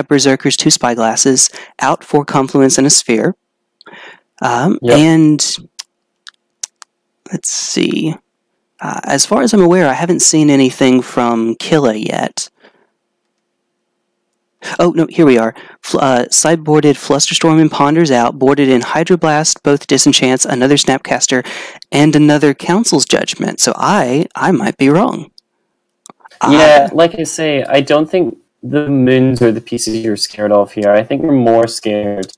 Berserkers, 2 Spyglasses, out 4 Confluence and a Sphere. And let's see. As far as I'm aware, I haven't seen anything from Killa yet. Oh, no, here we are. Sideboarded Flusterstorm and Ponders out, boarded in Hydroblast, both Disenchants, another Snapcaster, and another Council's Judgment. So I might be wrong. Yeah, like I say, I don't think the moons are the pieces you're scared of here. I think we're more scared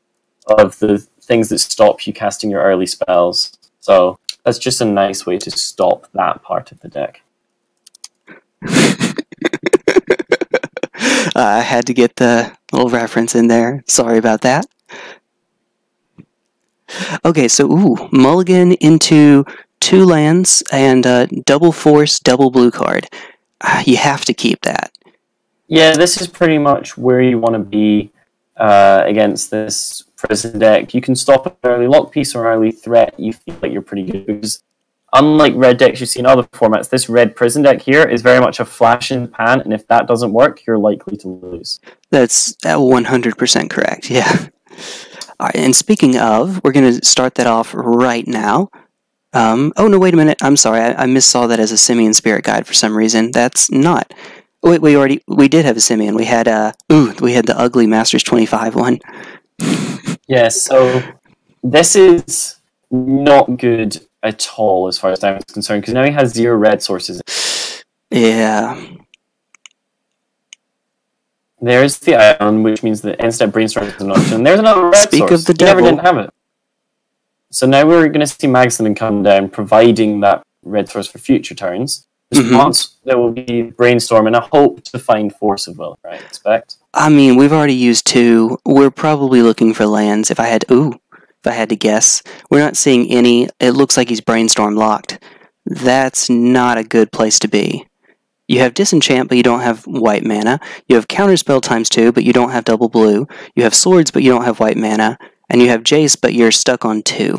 of the things that stop you casting your early spells. So that's just a nice way to stop that part of the deck. I had to get the little reference in there. Sorry about that. Okay, so mulligan into 2 lands and double force, double blue card. You have to keep that. Yeah, this is pretty much where you want to be against this prison deck. You can stop an early lock piece or early threat. You feel like you're pretty good, because unlike red decks you see in other formats, this red prison deck here is very much a flash in the pan, and if that doesn't work, you're likely to lose. That's 100% correct, yeah. All right, and speaking of, we're going to start that off right now. Oh, no, wait a minute. I'm sorry. I missaw that as a Simian Spirit Guide for some reason. That's not. Wait, we did have a Simeon. We had we had the ugly Masters 25 one. Yes, so this is not good at all as far as Diamond's concerned, because now he has 0 red sources. Yeah. There's the iron, which means that end-step brainstorm is an option. There's another red Speak source. Of the he devil. never didn't have it. So now we're going to see Magdalene come down, providing that red source for future turns. Response, there will be brainstorm and a hope to find force of will, right? Expect. I mean, we've already used 2. We're probably looking for lands. If I had to guess, we're not seeing any. It looks like he's brainstorm locked. That's not a good place to be. You have disenchant, but you don't have white mana. You have counterspell ×2, but you don't have double blue. You have swords, but you don't have white mana. And you have Jace, but you're stuck on 2.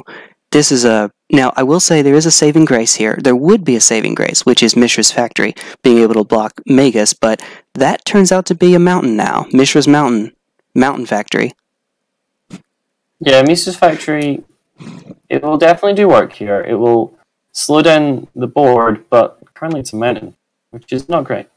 This is a... Now, I will say there is a saving grace here. There would be a saving grace, which is Mishra's Factory, being able to block Magus, but that turns out to be a mountain now. Mishra's Mountain Factory. Yeah, Mishra's Factory, it will definitely do work here. It will slow down the board, but currently it's a mountain, which is not great.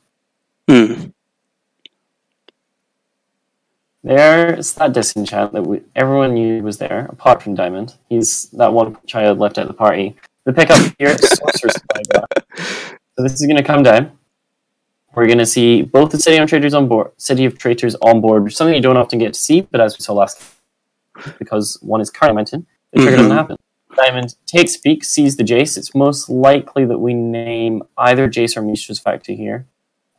There's that disenchant that everyone knew was there, apart from Diamond. He's that one child left at the party. The pickup here is Sorcerer's Spyglass. So this is going to come down. We're going to see both the City of Traitors on board, which is something you don't often get to see, but as we saw last, because one is currently mountain, the trigger doesn't happen. Diamond takes peek, sees the Jace. It's most likely that we name either Jace or Mishra's Factory here.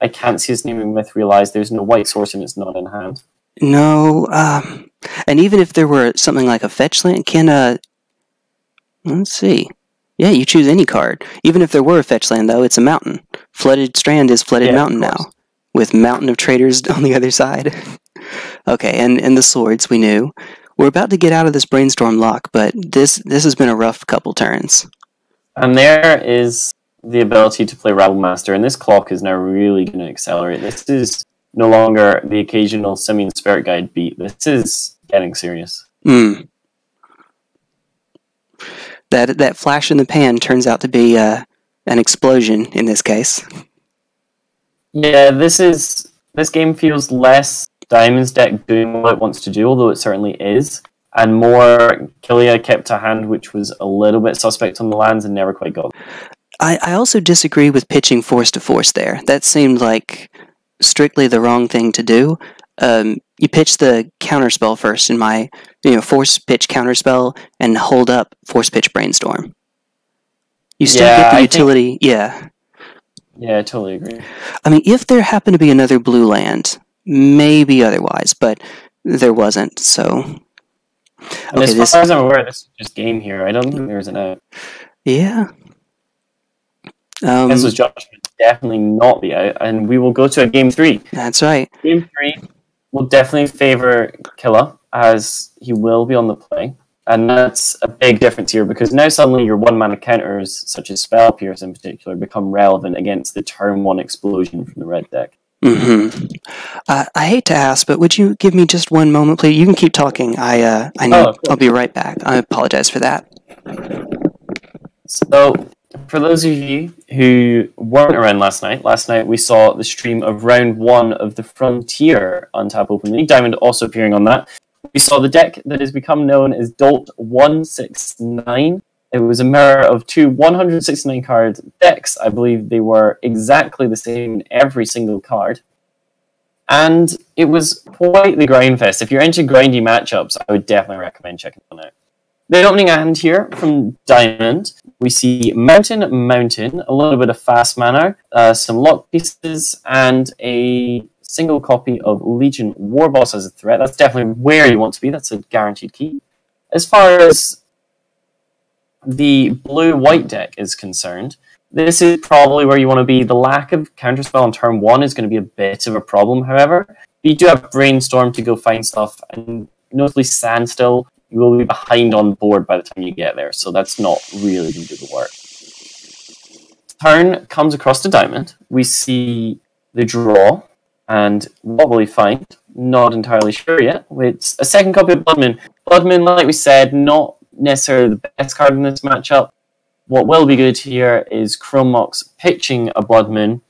I can't see us naming Myth Realized. There's no white source and it's not in hand. No, and even if there were something like a fetch land, let's see. Yeah, you choose any card. Even if there were a fetch land, though, it's a mountain. Flooded Strand is Flooded Mountain now, with Mountain of Traitors on the other side. Okay, and the swords, we knew. We're about to get out of this brainstorm lock, but this has been a rough couple turns. And there is the ability to play Rabble Master, and this clock is now really going to accelerate. This is no longer the occasional Simeon Spirit Guide beat. This is getting serious. That flash in the pan turns out to be an explosion in this case. Yeah, this game feels less Diamond's deck doing what it wants to do, although it certainly is, and more Killa kept a hand which was a little bit suspect on the lands and never quite got. I also disagree with pitching force to force there. That seemed like strictly the wrong thing to do. You pitch the counterspell first in my force pitch counterspell and hold up force pitch brainstorm. You still get the utility. Yeah, I totally agree. I mean, if there happened to be another blue land, maybe otherwise, but there wasn't, so... And okay, as far as I'm aware, this is just game here. I don't think there's an out. Yeah. This was judgment. Definitely not the out, and we will go to a game 3. That's right. Game 3 will definitely favor Killa, as he will be on the play, and that's a big difference here, because now suddenly your 1-mana counters, such as Spell Pierce in particular, become relevant against the turn 1 explosion from the red deck. I hate to ask, but would you give me just one moment, please? You can keep talking. I know. I'll be right back. I apologize for that. So, for those of you who weren't around last night we saw the stream of round 1 of the Frontier Untap Open League. Diamond also appearing on that. We saw the deck that has become known as Dolt 169. It was a mirror of 2 169 card decks. I believe they were exactly the same in every single card. And it was quite the grind fest. If you're into grindy matchups, I would definitely recommend checking them out. The opening hand here from Diamond, we see Mountain, a little bit of fast mana, some lock pieces, and a single copy of Legion Warboss as a threat. That's definitely where you want to be. That's a guaranteed key. As far as the blue-white deck is concerned, this is probably where you want to be. The lack of counterspell on turn 1 is going to be a bit of a problem, however. You do have Brainstorm to go find stuff, and notably Standstill, you will be behind on board by the time you get there, so that's not really going to do the work. Turn comes across to Diamond. We see the draw, and what will he find? Not entirely sure yet. It's a second copy of Bloodmoon. Bloodmoon, like we said, not necessarily the best card in this matchup. What will be good here is Chrome Mox pitching a Bloodmoon,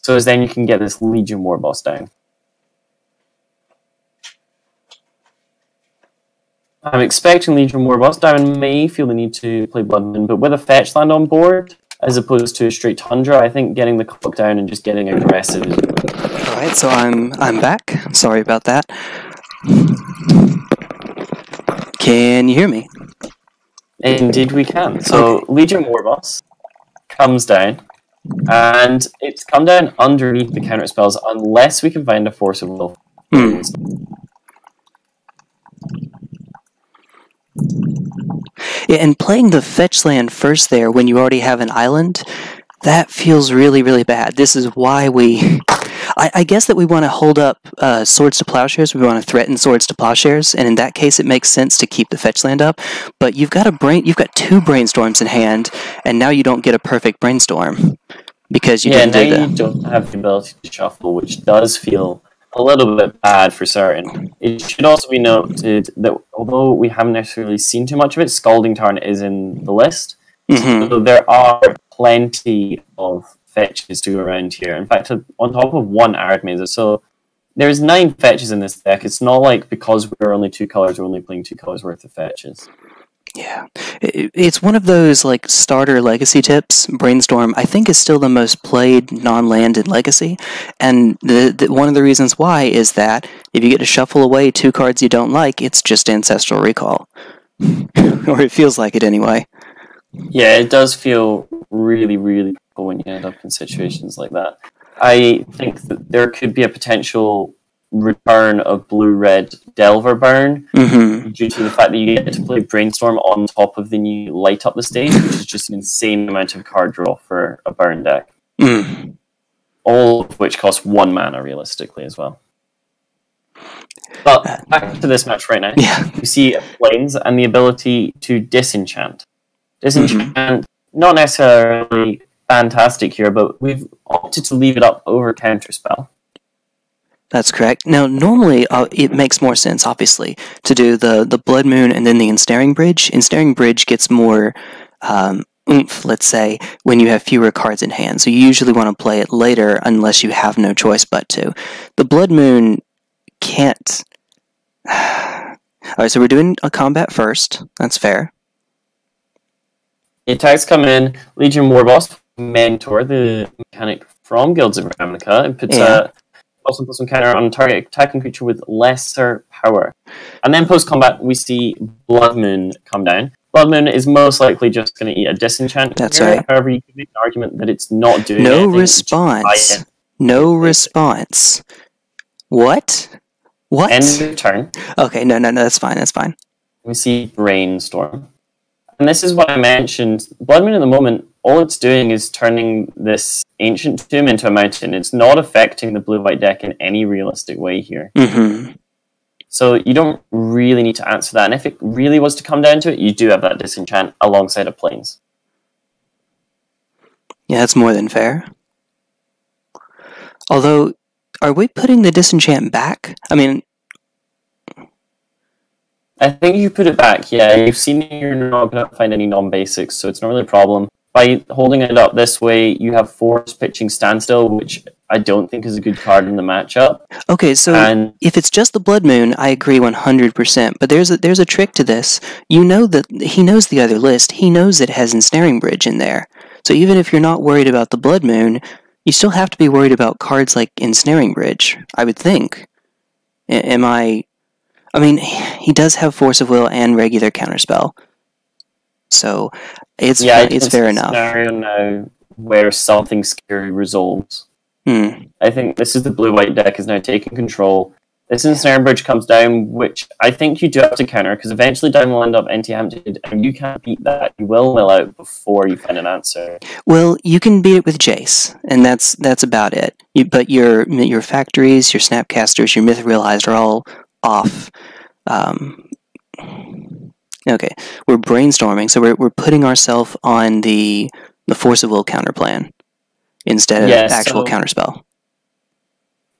so as then you can get this Legion War Boss down. I'm expecting Legion War Boss. Diamond may feel the need to play Blood Moon, but with a fetch land on board, as opposed to a straight Tundra, I think getting the clock down and just getting aggressive is good. Alright, so I'm back. Sorry about that. Can you hear me? Indeed we can. So Legion War Boss comes down, and it's come down underneath the counter spells unless we can find a Force of Will. Yeah, and playing the fetch land first there when you already have an island, that feels really, really bad. This is why we... I guess that we want to hold up Swords to Plowshares. We want to threaten Swords to Plowshares, and in that case, it makes sense to keep the fetch land up. But you've got two brainstorms in hand, and now you don't get a perfect brainstorm because you didn't do that. Yeah, now you don't have the ability to shuffle, which does feel a little bit bad for certain. It should also be noted that although we haven't necessarily seen too much of it, Scalding Tarn is in the list. So there are plenty of fetches to go around here. In fact, on top of one Arid Mazer. So there's 9 fetches in this deck. It's not like because we're only 2 colors, we're only playing 2 colors worth of fetches. Yeah, it's one of those like starter legacy tips. Brainstorm, I think, is still the most played non-land in Legacy, and one of the reasons why is that if you get to shuffle away 2 cards you don't like, it's just Ancestral Recall, or it feels like it anyway. Yeah, it does feel really, really cool when you end up in situations like that. I think that there could be a potential return of blue-red Delver Burn due to the fact that you get to play Brainstorm on top of the new Light Up the Stage, which is just an insane amount of card draw for a burn deck. All of which cost 1 mana realistically as well. But back to this match right now. You see Plains and the ability to Disenchant. Disenchant, not necessarily fantastic here, but we've opted to leave it up over Counterspell. That's correct. Now, normally, it makes more sense, obviously, to do the Blood Moon and then the Ensnaring Bridge. Ensnaring Bridge gets more oomph, let's say, when you have fewer cards in hand. So you usually want to play it later unless you have no choice but to. The Blood Moon can't... Alright, so we're doing a combat first. That's fair. The attacks come in. Legion War Boss, Mentor, the mechanic from Guilds of Ravnica, and puts a +1/+1 counter on a target attacking creature with lesser power. And then post-combat, we see Blood Moon come down. Blood Moon is most likely just going to eat a Disenchant. That's right. However, you can make an argument that it's not doing no anything. Response. No response. What? What? End of turn. Okay, no, that's fine, that's fine. We see Brainstorm. And this is what I mentioned. Blood Moon at the moment, all it's doing is turning this Ancient Tomb into a mountain. It's not affecting the blue-white deck in any realistic way here. So you don't really need to answer that. And if it really was to come down to it, you do have that Disenchant alongside of Plains. Yeah, that's more than fair. Although, are we putting the Disenchant back? I mean... I think you put it back, yeah. You've seen you're not going to find any non-basics, so it's not really a problem. By holding it up this way, you have Force pitching Standstill, which I don't think is a good card in the matchup. Okay, so if it's just the Blood Moon, I agree 100%, but there's a trick to this. You know that he knows the other list. He knows it has Ensnaring Bridge in there. So even if you're not worried about the Blood Moon, you still have to be worried about cards like Ensnaring Bridge, I would think. Am I... I mean, he does have Force of Will and regular Counterspell. So, it's fair enough. Scenario now where something scary resolves. I think this is the blue-white deck is now taking control. This Ensnaring Bridge comes down, which I think you do have to counter, because eventually Diamond will end up empty-handed, and you can't beat that. You will mill out before you find an answer. Well, you can beat it with Jace, and that's about it. But your factories, your Snapcasters, your Myth Realized are all off. Okay, we're brainstorming, so we're putting ourselves on the Force of Will counter plan instead of actual counterspell.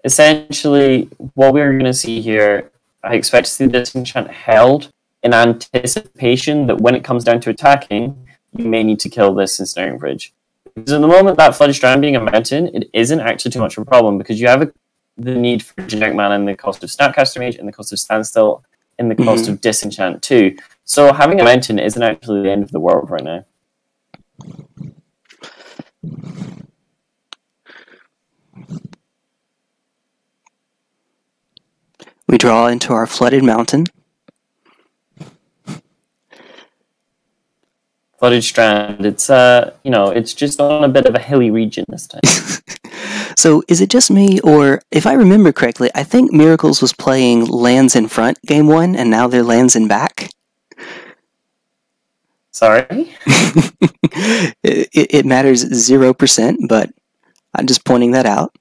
Essentially, what we're going to see here, I expect to see the Disenchant held in anticipation that when it comes down to attacking, you may need to kill this Ensnaring Bridge. Because at the moment, that Flooded Strand being a mountain, it isn't actually too much of a problem, because you have the need for generic mana and the cost of Snapcaster Mage and the cost of Standstill and the cost of Disenchant too. So having a mountain isn't actually the end of the world right now. We draw into our Flooded Mountain. Flooded Strand, it's it's just on a bit of a hilly region this time. So is it just me, or if I remember correctly, I think Miracles was playing lands in front game 1, and now they're lands in back? Sorry? it matters 0%, but I'm just pointing that out.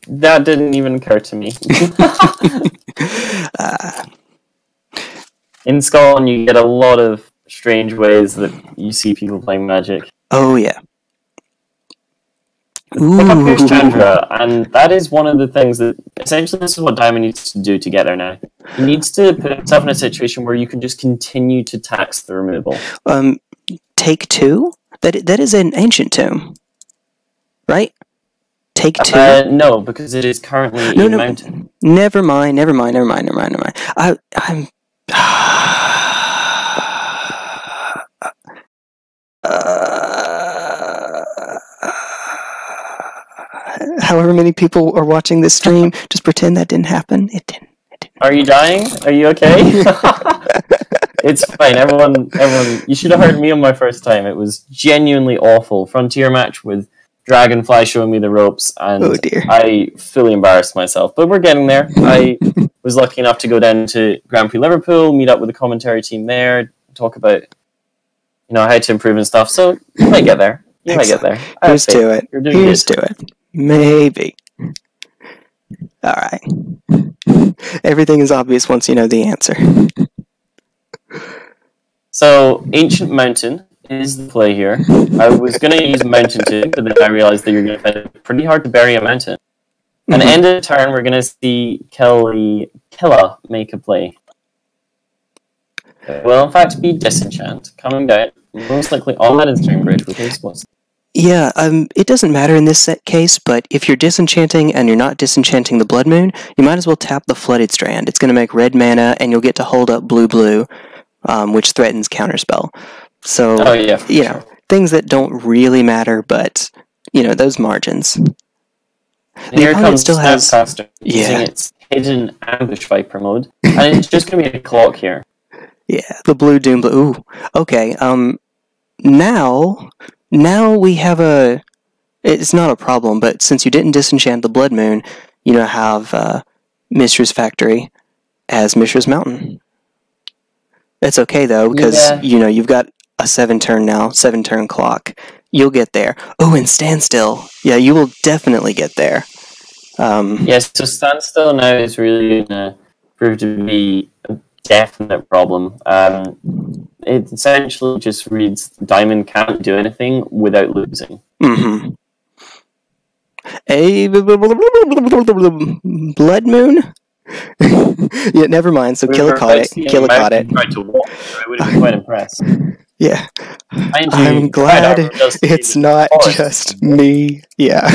That didn't even occur to me. In Scotland, you get a lot of strange ways that you see people playing Magic. Oh, yeah. Pick up Pierce Chandra, and that is one of the things that, essentially, this is what Diamond needs to do to get there now. He needs to put himself in a situation where you can just continue to tax the removal. Take 2? That is an Ancient Tomb, right? Take 2? No, because it is currently a mountain. Never mind. I'm... however many people are watching this stream, just pretend that didn't happen. It didn't. Are you dying? Are you okay? It's fine. Everyone, you should have heard me on my first time. It was genuinely awful. Frontier match with Dragonfly showing me the ropes, and oh dear. I fully embarrassed myself. But we're getting there. I was lucky enough to go down to Grand Prix Liverpool, meet up with the commentary team there, talk about how to improve and stuff. So you might get there. You might get there. Here's to it. Here's to it. Maybe. Alright. Everything is obvious once you know the answer. So, Ancient Mountain is the play here. I was going to use Mountain too, but then I realized that you're going to find it pretty hard to bury a mountain. And end of the turn, we're going to see Killa make a play. It will, in fact, be Disenchant, coming down, most likely on that Instant Bridge with Explosive. Yeah, it doesn't matter in this set case, but if you're disenchanting and you're not disenchanting the Blood Moon, you might as well tap the Flooded Strand. It's going to make red mana, and you'll get to hold up blue, which threatens Counterspell. So, sure. Things that don't really matter, but, those margins. And here comes still has using its hidden Ambush Viper mode, and it's just going to be a clock here. Yeah, the blue Doom Blue. Ooh, okay, Now we have it's not a problem, but since you didn't disenchant the Blood Moon, you now have Mishra's Factory as Mishra's Mountain. That's okay, though, because, you've got a 7-turn clock. You'll get there. Oh, and Standstill. Yeah, you will definitely get there. Yes, so Standstill now is really going to prove to be a definite problem. It essentially just reads Diamond can't do anything without losing. Mm-hmm. A Blood Moon? Yeah, never mind. So Killa caught it. Killa caught it. Tried to walk, so I would have been quite impressed. Yeah. I'm glad it's not just me. Yeah.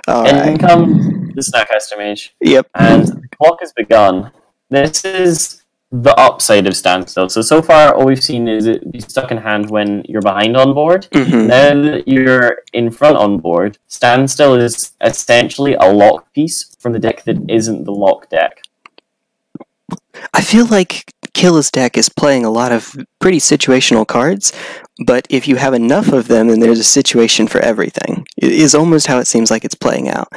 And comes the Snapcaster Mage. Yep. And the clock has begun. This is the upside of Standstill. So far, all we've seen is it be stuck in hand when you're behind on board. Mm-hmm. Now that you're in front on board, Standstill is essentially a lock piece from the deck that isn't the lock deck. I feel like Killa's deck is playing a lot of pretty situational cards, but if you have enough of them, then there's a situation for everything. It is almost how it seems like it's playing out.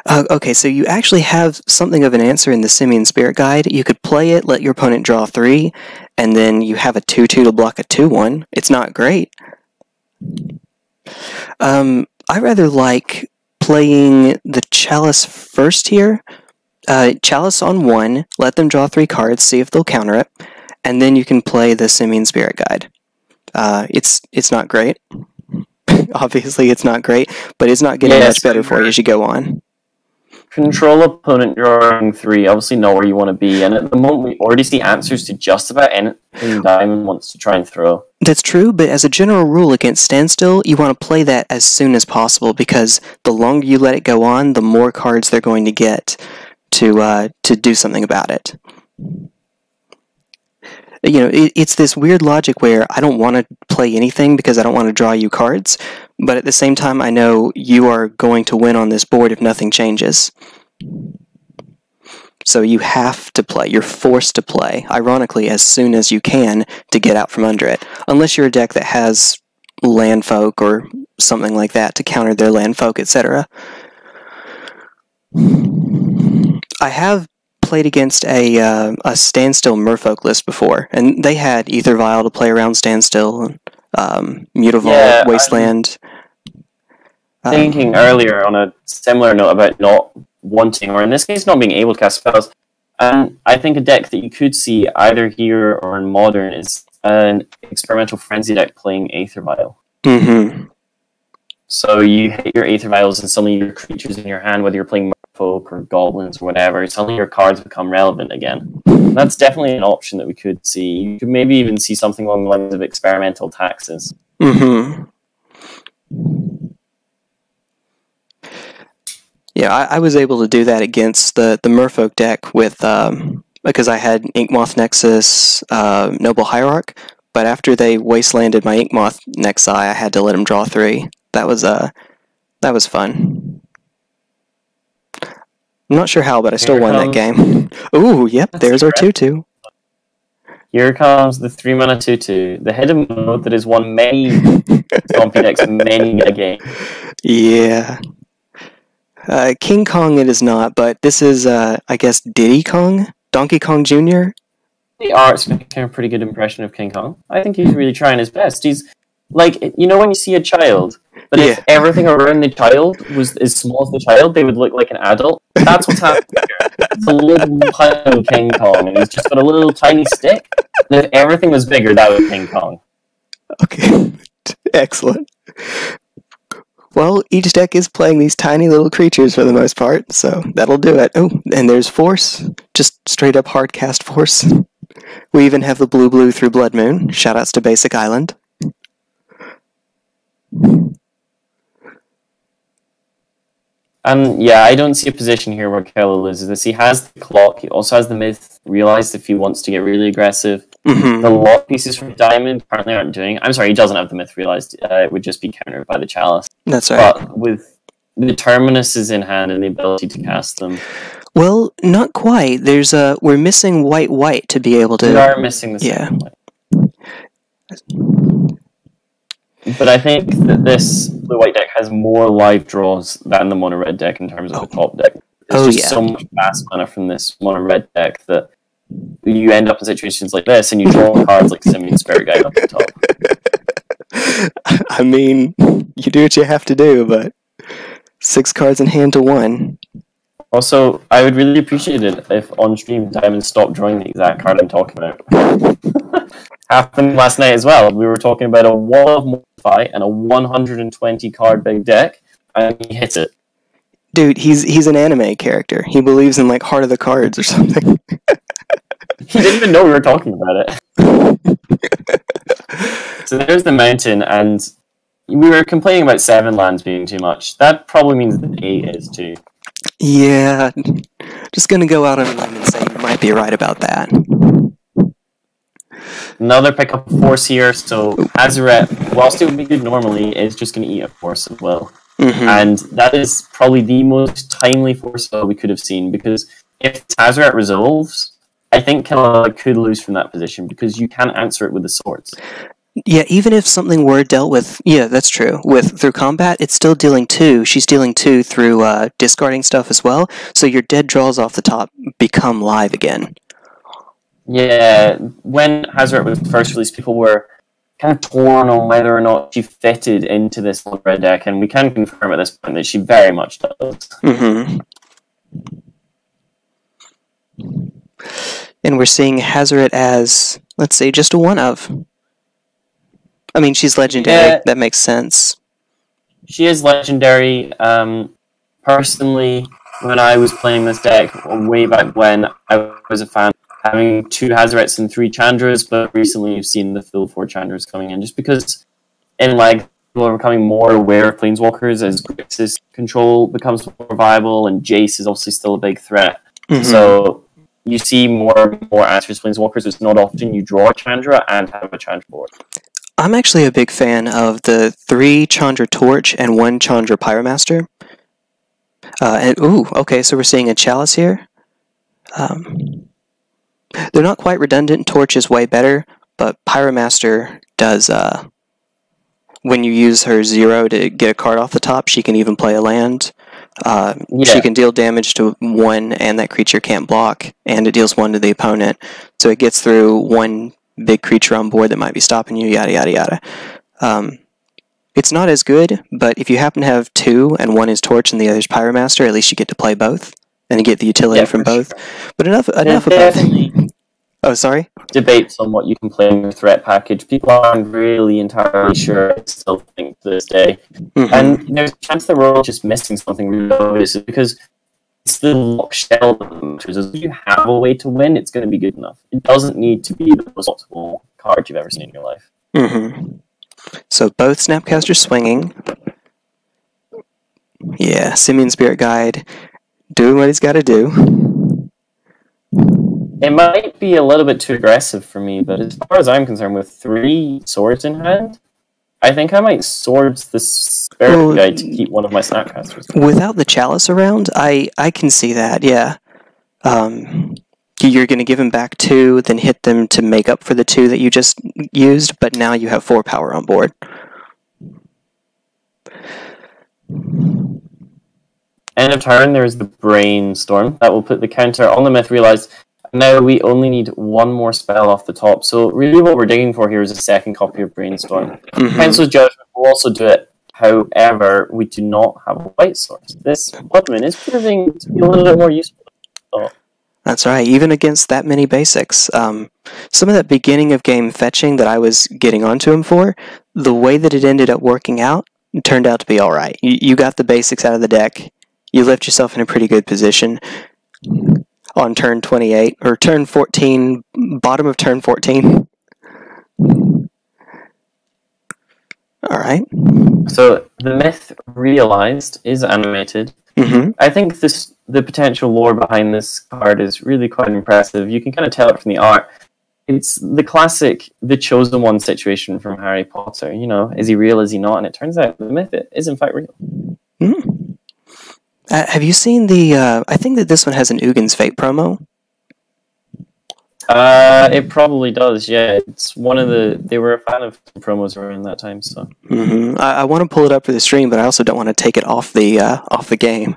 Okay, so you actually have something of an answer in the Simian Spirit Guide. You could play it, let your opponent draw 3, and then you have a 2/2 to block a 2/1. It's not great. I rather like playing the Chalice first here. Chalice on 1, let them draw 3 cards, see if they'll counter it, and then you can play the Simian Spirit Guide. It's not great. Obviously, it's not great, but it's not getting much better for you as you go on. control opponent drawing 3, obviously not where you want to be, and at the moment we already see answers to just about anything Diamond wants to try and throw. That's true, but as a general rule against Standstill, you want to play that as soon as possible, because the longer you let it go on, the more cards they're going to get to do something about it. You know, it's this weird logic where I don't want to play anything because I don't want to draw you cards, but at the same time I know you are going to win on this board if nothing changes. So you have to play, you're forced to play, ironically, as soon as you can to get out from under it. Unless you're a deck that has Landfolk or something like that to counter their Landfolk, etc. I have played against a Standstill Merfolk list before, and they had Ether Vial to play around Standstill, and Mutavault, Wasteland. Thinking earlier on a similar note about not wanting, or in this case not being able to cast spells, I think a deck that you could see either here or in Modern is an Experimental Frenzy deck playing Aether Vial. Mm-hmm. So you hit your Aether Vials and suddenly your creatures in your hand, whether you're playing Merfolk or Goblins or whatever, suddenly your cards become relevant again. That's definitely an option that we could see. You could maybe even see something along the lines of Experimental Taxes. Mm-hmm. Yeah, I was able to do that against the Merfolk deck with because I had Inkmoth Nexus, Noble Hierarch, but after they wastelanded my Inkmoth Nexi, I had to let them draw 3. That was fun. I'm not sure how, but I still won that game. Ooh, yep, there's our 2/2. Here comes the 3-mana 2/2, the hidden mode that has won many zombie decks many a game. Yeah. King Kong it is not, but this is, I guess, Diddy Kong? Donkey Kong Jr.? The art's making a pretty good impression of King Kong. I think he's really trying his best. He's, like, you know when you see a child, but if everything around the child was as small as the child, they would look like an adult? That's what's happening here. It's a little tiny King Kong, and he's just got a little tiny stick. And if everything was bigger, that was King Kong. Okay, excellent. Well, each deck is playing these tiny little creatures for the most part, so that'll do it. Oh, and there's Force. Just straight up hard cast Force. We even have the blue through Blood Moon. Shoutouts to Basic Island. And yeah, I don't see a position here where Killa loses this. He has the clock, he also has the myth, realized if he wants to get really aggressive. Mm-hmm. The lock pieces from Diamond currently aren't doing. I'm sorry, he doesn't have the myth realized. It would just be countered by the Chalice. That's right. But with the Terminus in hand and the ability to cast them. Well, not quite. There's we're missing white to be able to. We are missing the second white. But I think that this blue-white deck has more live draws than the mono-red deck in terms of the top deck. There's just so much fast mana from this mono-red deck that you end up in situations like this and you draw cards like Simian Spirit Guide up the top. I mean, you do what you have to do, but 6 cards in hand to 1. Also, I would really appreciate it if on stream Diamond stopped drawing the exact card I'm talking about. Happened last night as well. We were talking about a Wall of Mortify and a 120 card big deck, and he hit it. Dude, he's an anime character. He believes in like Heart of the Cards or something. He didn't even know we were talking about it. So there's the mountain, and we were complaining about 7 lands being too much. That probably means that 8 is too. Yeah, just gonna go out on a limb and say you might be right about that. Another pickup of Force here, so Azaret, whilst it would be good normally, is just going to eat a Force as well. Mm-hmm. And that is probably the most timely Force spell we could have seen, because if Azaret resolves, I think Killa could lose from that position, because you can't answer it with the swords. Yeah, even if something were dealt with, yeah, that's true. Through combat, it's still dealing 2. She's dealing 2 through discarding stuff as well, so your dead draws off the top become live again. Yeah, when Azaret was first released, people were kind of torn on whether or not she fitted into this red deck, and we can confirm at this point that she very much does. Mm-hmm. And we're seeing Azaret as, let's say, just a 1-of. I mean, she's legendary. Yeah, that makes sense. She is legendary. Personally, when I was playing this deck way back when. I was a fan having 2 Hazarets and 3 Chandras, but recently you've seen the full 4 Chandras coming in, just because in like people are becoming more aware of Planeswalkers as Grixis control becomes more viable, and Jace is obviously still a big threat. So you see more and more answers Planeswalkers. It's not often you draw a Chandra and have a Chandra board. I'm actually a big fan of the 3 Chandra Torch and 1 Chandra Pyromaster. Okay, so we're seeing a Chalice here. They're not quite redundant. Torch is way better, but Pyromaster does, when you use her 0 to get a card off the top, she can even play a land. She can deal damage to 1, and that creature can't block, and it deals 1 to the opponent. So it gets through 1 big creature on board that might be stopping you, yada yada yada. It's not as good, but if you happen to have 2, and 1 is Torch and the other is Pyromaster, at least you get to play both, and you get the utility from both. Sure. But enough about... Oh, sorry? Debates on what you can play in your threat package. People aren't really entirely sure, I still think, to this day. And there's a chance that we're all just missing something really obvious, because it's the lock shell of the matches. If you have a way to win, it's going to be good enough. It doesn't need to be the most optimal card you've ever seen in your life. So both Snapcasters swinging. Yeah, Simian Spirit Guide doing what he's got to do. It might be a little bit too aggressive for me, but as far as I'm concerned, with 3 swords in hand, I think I might swords the Spirit Guide to keep one of my Snapcasters. Without the Chalice around, I can see that, yeah. You're going to give him back 2, then hit them to make up for the 2 that you just used, but now you have 4 power on board. End of turn, there's the Brainstorm. That will put the counter on the Myth Realized. Now we only need 1 more spell off the top, so really what we're digging for here is a second copy of Brainstorm. Council's Judgment will also do it, however, we do not have a white source. This Bloodmoon is proving to be a little bit more useful. That's right, even against that many basics. Some of that beginning of game fetching that I was getting onto him for, the way that it ended up working out, turned out to be alright. You got the basics out of the deck, you left yourself in a pretty good position on turn 28, or turn 14, bottom of turn 14. Alright. So, the Myth Realized is animated. I think the potential lore behind this card is really quite impressive. You can kind of tell it from the art. It's the classic, the chosen one situation from Harry Potter. You know, is he real, is he not? And it turns out the myth is in fact real. Have you seen the, I think that this one has an Ugin's Fate promo? It probably does, yeah. It's one of they were a fan of promos around that time, so. I want to pull it up for the stream, but I also don't want to take it off the game.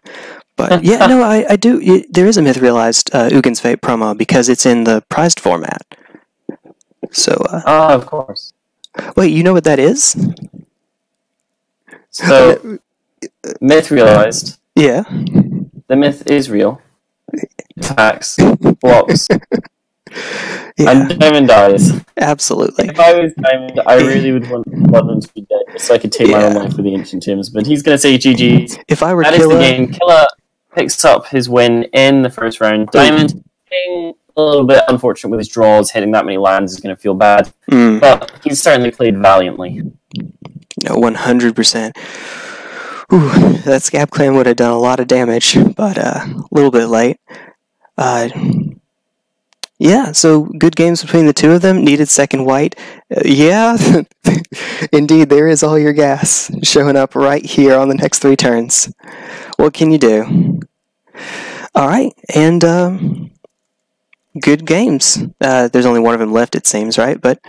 But yeah, no, I do. There is a Myth Realized Ugin's Fate promo because it's in the prized format. So. Of course. Wait, you know what that is? So, Myth Realized. Yeah. The myth is real. Attacks, blocks. Yeah. And Diamond dies. Absolutely. If I was Diamond, I really would want Bloodmoon to be dead, so I could take my own life with the Ancient Tombs. But he's going to say GG. If I were That Killa... is the game. Killa picks up his win in the first round. Diamond, being a little bit unfortunate with his draws, hitting that many lands is going to feel bad. But he's certainly played valiantly. No, 100%. Ooh, that Scab Clan would have done a lot of damage, but a little bit late. Yeah, so good games between the two of them. Needed second white. Yeah, indeed, there is all your gas showing up right here on the next 3 turns. What can you do? Alright, and good games. There's only one of them left, it seems, right? But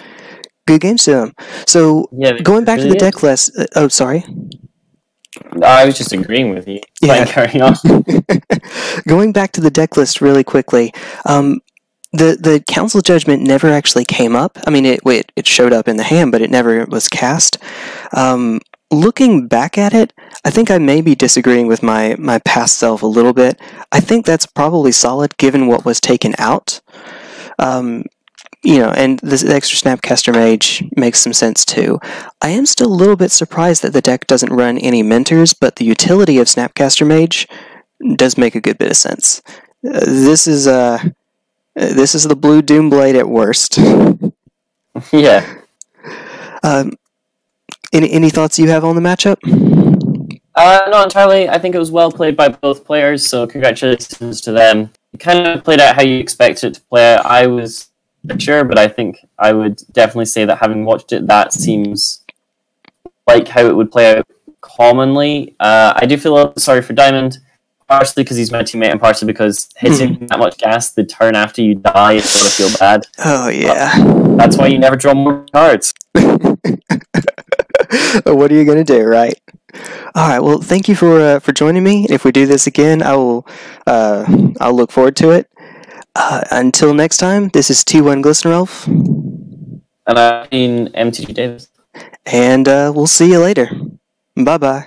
good games to them. So, yeah, going back to the deck list... oh, sorry. I was just agreeing with you. Yeah. Carry on. Going back to the deck list really quickly, the Council Judgment never actually came up. I mean, it showed up in the hand, but it never was cast. Looking back at it, I think I may be disagreeing with my past self a little bit. I think that's probably solid given what was taken out. You know, and the extra Snapcaster Mage makes some sense too. I am still a little bit surprised that the deck doesn't run any Mentors, but the utility of Snapcaster Mage does make a good bit of sense. This is the blue Doomblade at worst. Yeah. Any thoughts you have on the matchup? Not entirely. I think it was well played by both players, so congratulations to them. It kind of played out how you expect it to play out. I was sure, but I think I would definitely say that having watched it, that seems like how it would play out commonly. I do feel a little sorry for Diamond, partially because he's my teammate, and partially because hitting that much gas the turn after you die is going to feel bad. Oh, yeah. That's why you never draw more cards. What are you going to do, right? All right. Well, thank you for joining me. If we do this again, I'll look forward to it. Until next time, this is T1 Glistener And I've been MTG Davis. And we'll see you later. Bye-bye.